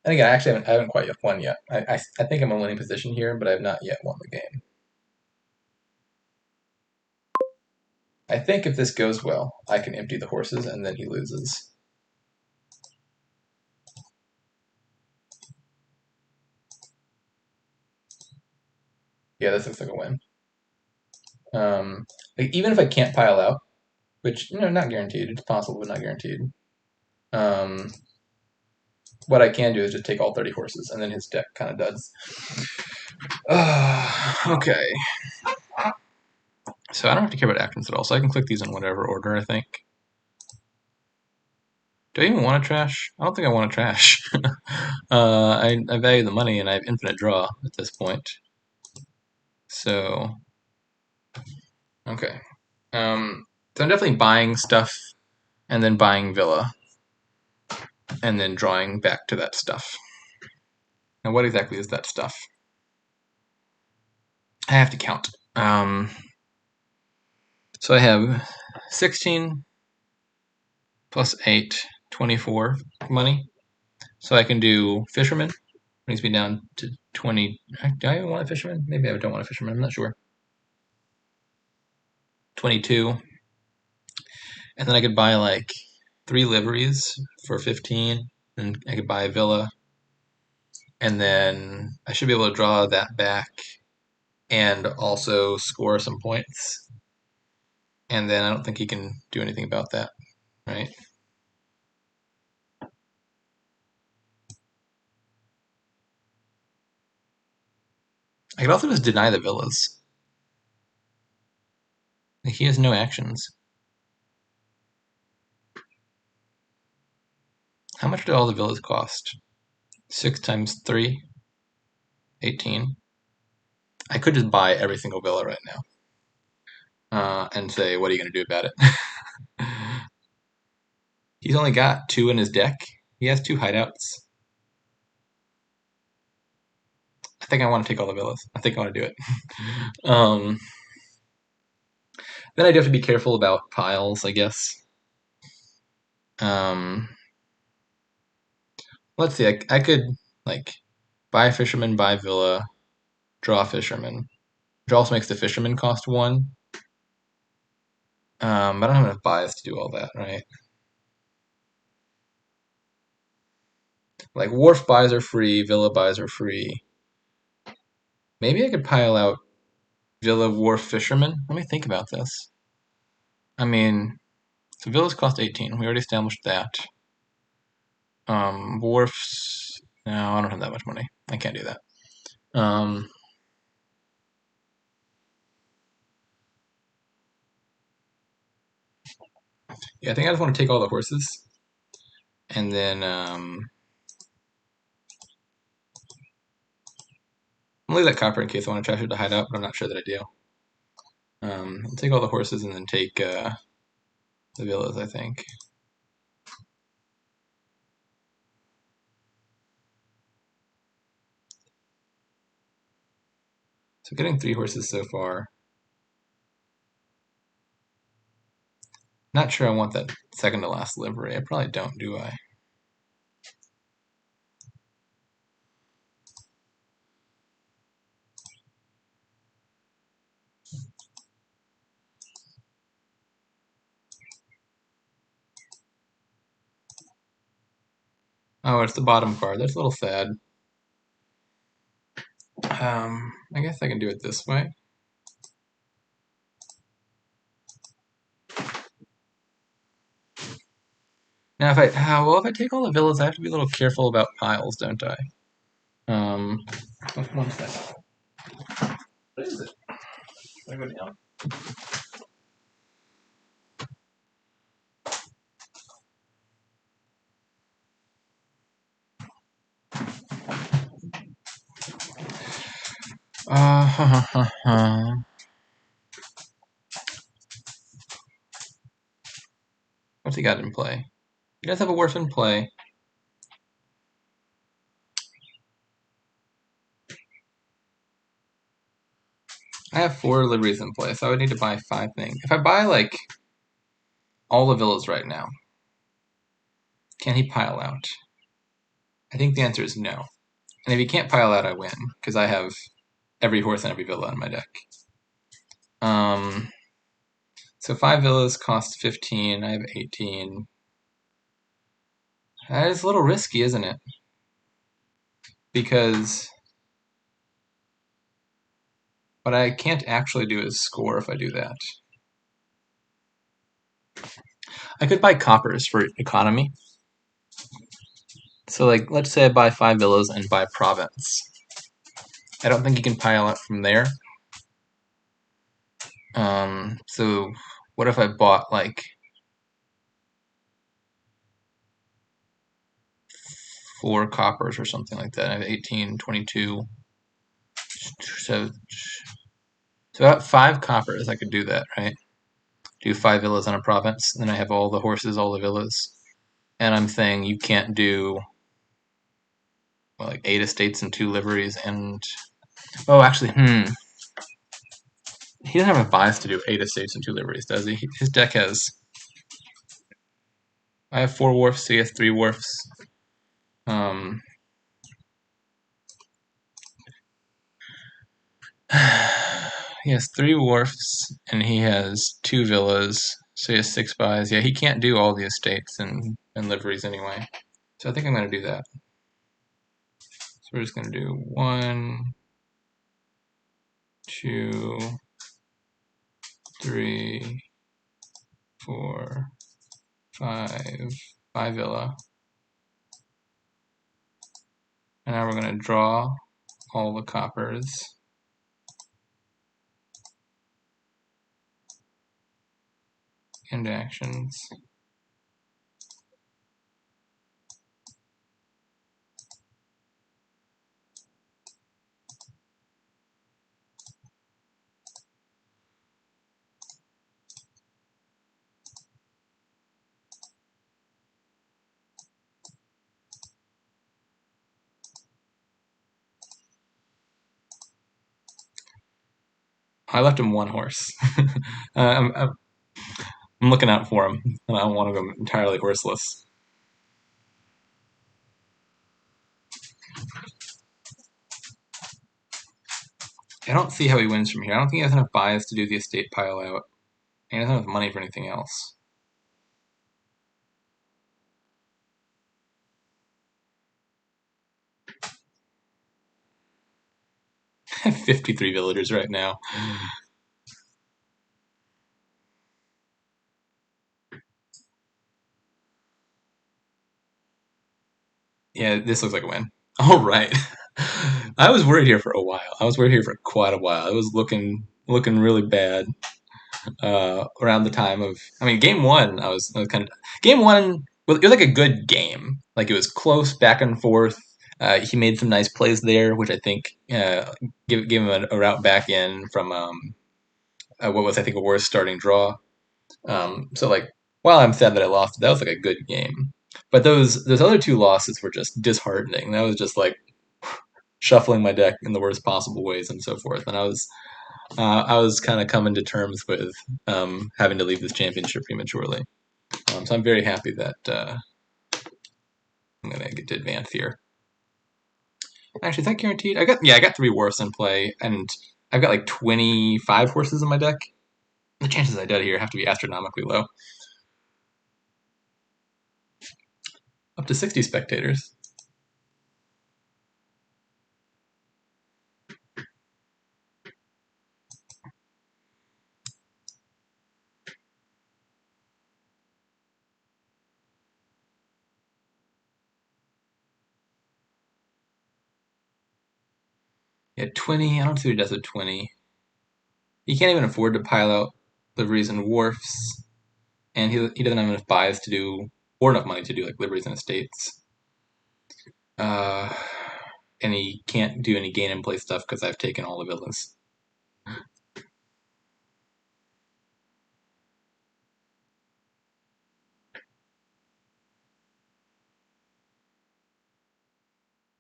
[SPEAKER 1] And again, I haven't quite won yet. I think I'm in a winning position here, but I have not yet won the game. I think if this goes well, I can empty the horses and then he loses. Yeah, this looks like a win. Like, even if I can't pile out, which, not guaranteed. It's possible, but not guaranteed. What I can do is just take all 30 horses, and then his deck kind of duds. Okay. So I don't have to care about actions at all, so I can click these in whatever order, I think. Do I even want to trash? I don't think I want to trash. I value the money, and I have infinite draw at this point. So, okay. So I'm definitely buying stuff, and then buying Villa, and then drawing back to that stuff. Now, what exactly is that stuff? I have to count. So I have 16 plus 8, 24 money. So I can do Fisherman. Brings me down to 20. Do I even want a Fisherman? Maybe I don't want a Fisherman. I'm not sure. 22. And then I could buy like 3 liveries for 15. And I could buy a Villa. And then I should be able to draw that back and also score some points. And then I don't think he can do anything about that, right? I could also just deny the villas. Like, he has no actions. How much do all the villas cost? 6 times 3? 18. I could just buy every single villa right now. And say, what are you going to do about it? He's only got 2 in his deck. He has 2 hideouts. I think I want to take all the villas. I think I want to do it. Then I do have to be careful about piles, I guess. Let's see. I could like buy a fisherman, buy villa, draw a fisherman, which also makes the fisherman cost 1. I don't have enough buys to do all that, right? Like wharf buys are free, villa buys are free. Maybe I could pile out villa, wharf, fisherman. Let me think about this. I mean, so villas cost 18. We already established that. Wharfs. No, I don't have that much money. I can't do that. Yeah, I think I just want to take all the horses, and then I'll leave that copper in case I want to trash it to hide out, but I'm not sure that I do. I'll take all the horses and then take the villas, I think. So getting 3 horses so far. Not sure I want that second to last livery. I probably don't, do I? Oh, it's the bottom card. That's a little sad. I guess I can do it this way. Now, if I take all the villas, I have to be a little careful about piles, don't I? One second. What is it? Should I go down? What's he got in play? He does have a wharf in play. I have 4 liveries in play, so I would need to buy 5 things. If I buy, like, all the villas right now, can he pile out? I think the answer is no. And if he can't pile out, I win, because I have every horse and every villa in my deck. So 5 villas cost 15, I have 18. That is a little risky, isn't it? Because what I can't actually do is score if I do that. I could buy coppers for economy. So, like, let's say I buy 5 villas and buy province. I don't think you can pile up from there. So what if I bought, like, 4 coppers or something like that? I have 18, 22. So about 5 coppers, I could do that, right? Do 5 villas on a province, and then I have all the horses, all the villas. And I'm saying you can't do, well, like 8 estates and 2 liveries and... Oh, actually, he doesn't have a bias to do 8 estates and 2 liveries, does he? His deck has... I have 4 wharfs, so he has 3 wharfs. He has 3 wharfs, and he has 2 villas, so he has 6 buys. Yeah, he can't do all the estates and liveries anyway. So I think I'm going to do that. So we're just going to do 1, 2, 3, 4, 5 villa. And now we're going to draw all the coppers. Into actions. I left him 1 horse. I'm looking out for him, and I don't want to go entirely horseless. I don't see how he wins from here. I don't think he has enough bias to do the estate pile out. And he doesn't have money for anything else. 53 villagers right now. Yeah, this looks like a win. All right. I was worried here for a while. I was worried here for quite a while. It was looking really bad around the time of. I mean, game one. I was kind of game one. Well, it was like a good game. Like it was close, back and forth. He made some nice plays there, which I think gave him a route back in from what was I think a worse starting draw. So like, while I'm sad that I lost, that was like a good game. But those other 2 losses were just disheartening. That was just like shuffling my deck in the worst possible ways and so forth. And I was kind of coming to terms with having to leave this championship prematurely. So I'm very happy that I'm gonna get to advance here. Actually, is that guaranteed? I got 3 wharfs in play, and I've got like 25 horses in my deck. The chances I die here have to be astronomically low. Up to 60 spectators. Yeah, 20. I don't see what he does with 20. He can't even afford to pile out liveries and wharfs, and he doesn't have enough buys to do, or enough money to do like liveries and estates. Uh, and he can't do any gain and play stuff because I've taken all the villas.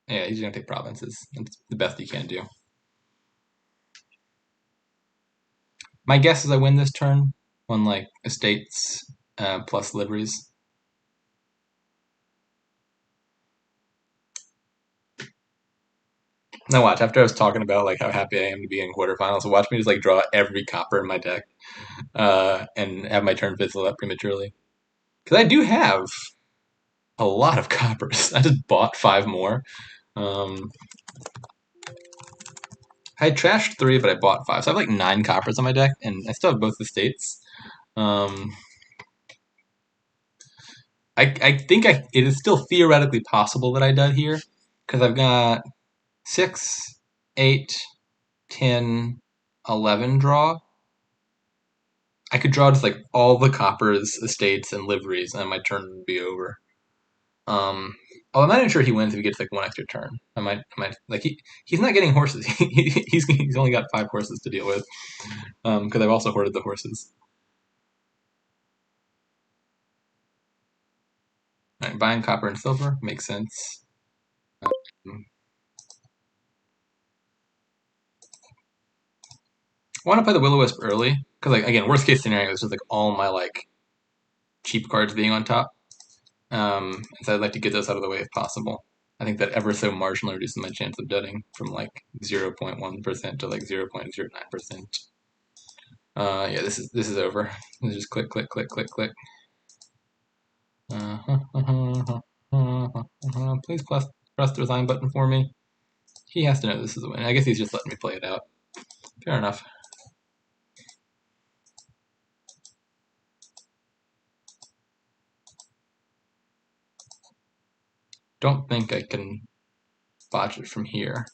[SPEAKER 1] Yeah, he's gonna take provinces. That's the best he can do. My guess is I win this turn on like estates plus liveries. Now watch, after I was talking about like how happy I am to be in quarterfinals, watch me just like draw every copper in my deck and have my turn fizzle up prematurely. Because I do have a lot of coppers. I just bought 5 more. Um, I trashed 3, but I bought 5. So I have like 9 coppers on my deck, and I still have both the states. Um, I think it is still theoretically possible that I dud here because I've got 6, 8, 10, 11 draw. I could draw just like all the coppers, estates, and liveries, and my turn would be over. I'm not even sure he wins if he gets like one extra turn. I might like he's not getting horses. He's only got 5 horses to deal with. Because I've also hoarded the horses. All right, buying copper and silver makes sense. I want to play the Will-O-Wisp early because, like, again, worst case scenario is just like all my like cheap cards being on top. So I'd like to get those out of the way if possible. I think that ever so marginally reduces my chance of dudding from like 0.1% to like 0.09%. Yeah, this is over. Let's just click, click, click, click, click. Please press the resign button for me. He has to know this is a win. I guess he's just letting me play it out. Fair enough. Don't think I can botch it from here.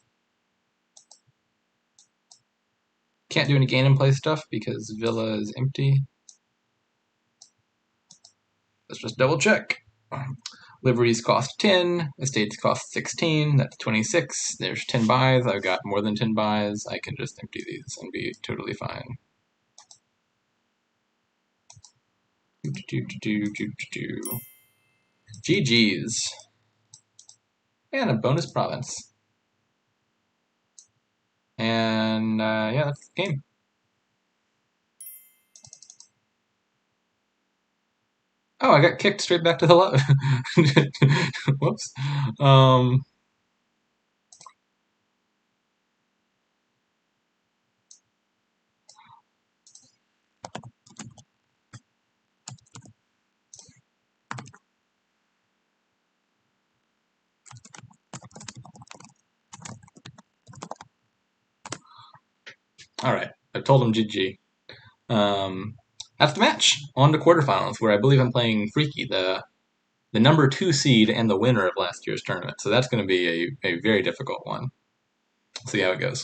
[SPEAKER 1] Can't do any gain and play stuff because Villa is empty. Let's just double check. Liveries cost 10, estates cost 16, that's 26. There's 10 buys. I've got more than 10 buys. I can just empty these and be totally fine. GG's. And a bonus province. And yeah, that's the game. Oh, I got kicked straight back to the left. Whoops. All right, I told him GG. That's the match. On to quarterfinals, where I believe I'm playing Freaky, the number 2 seed and the winner of last year's tournament. So that's going to be a very difficult one. See how it goes.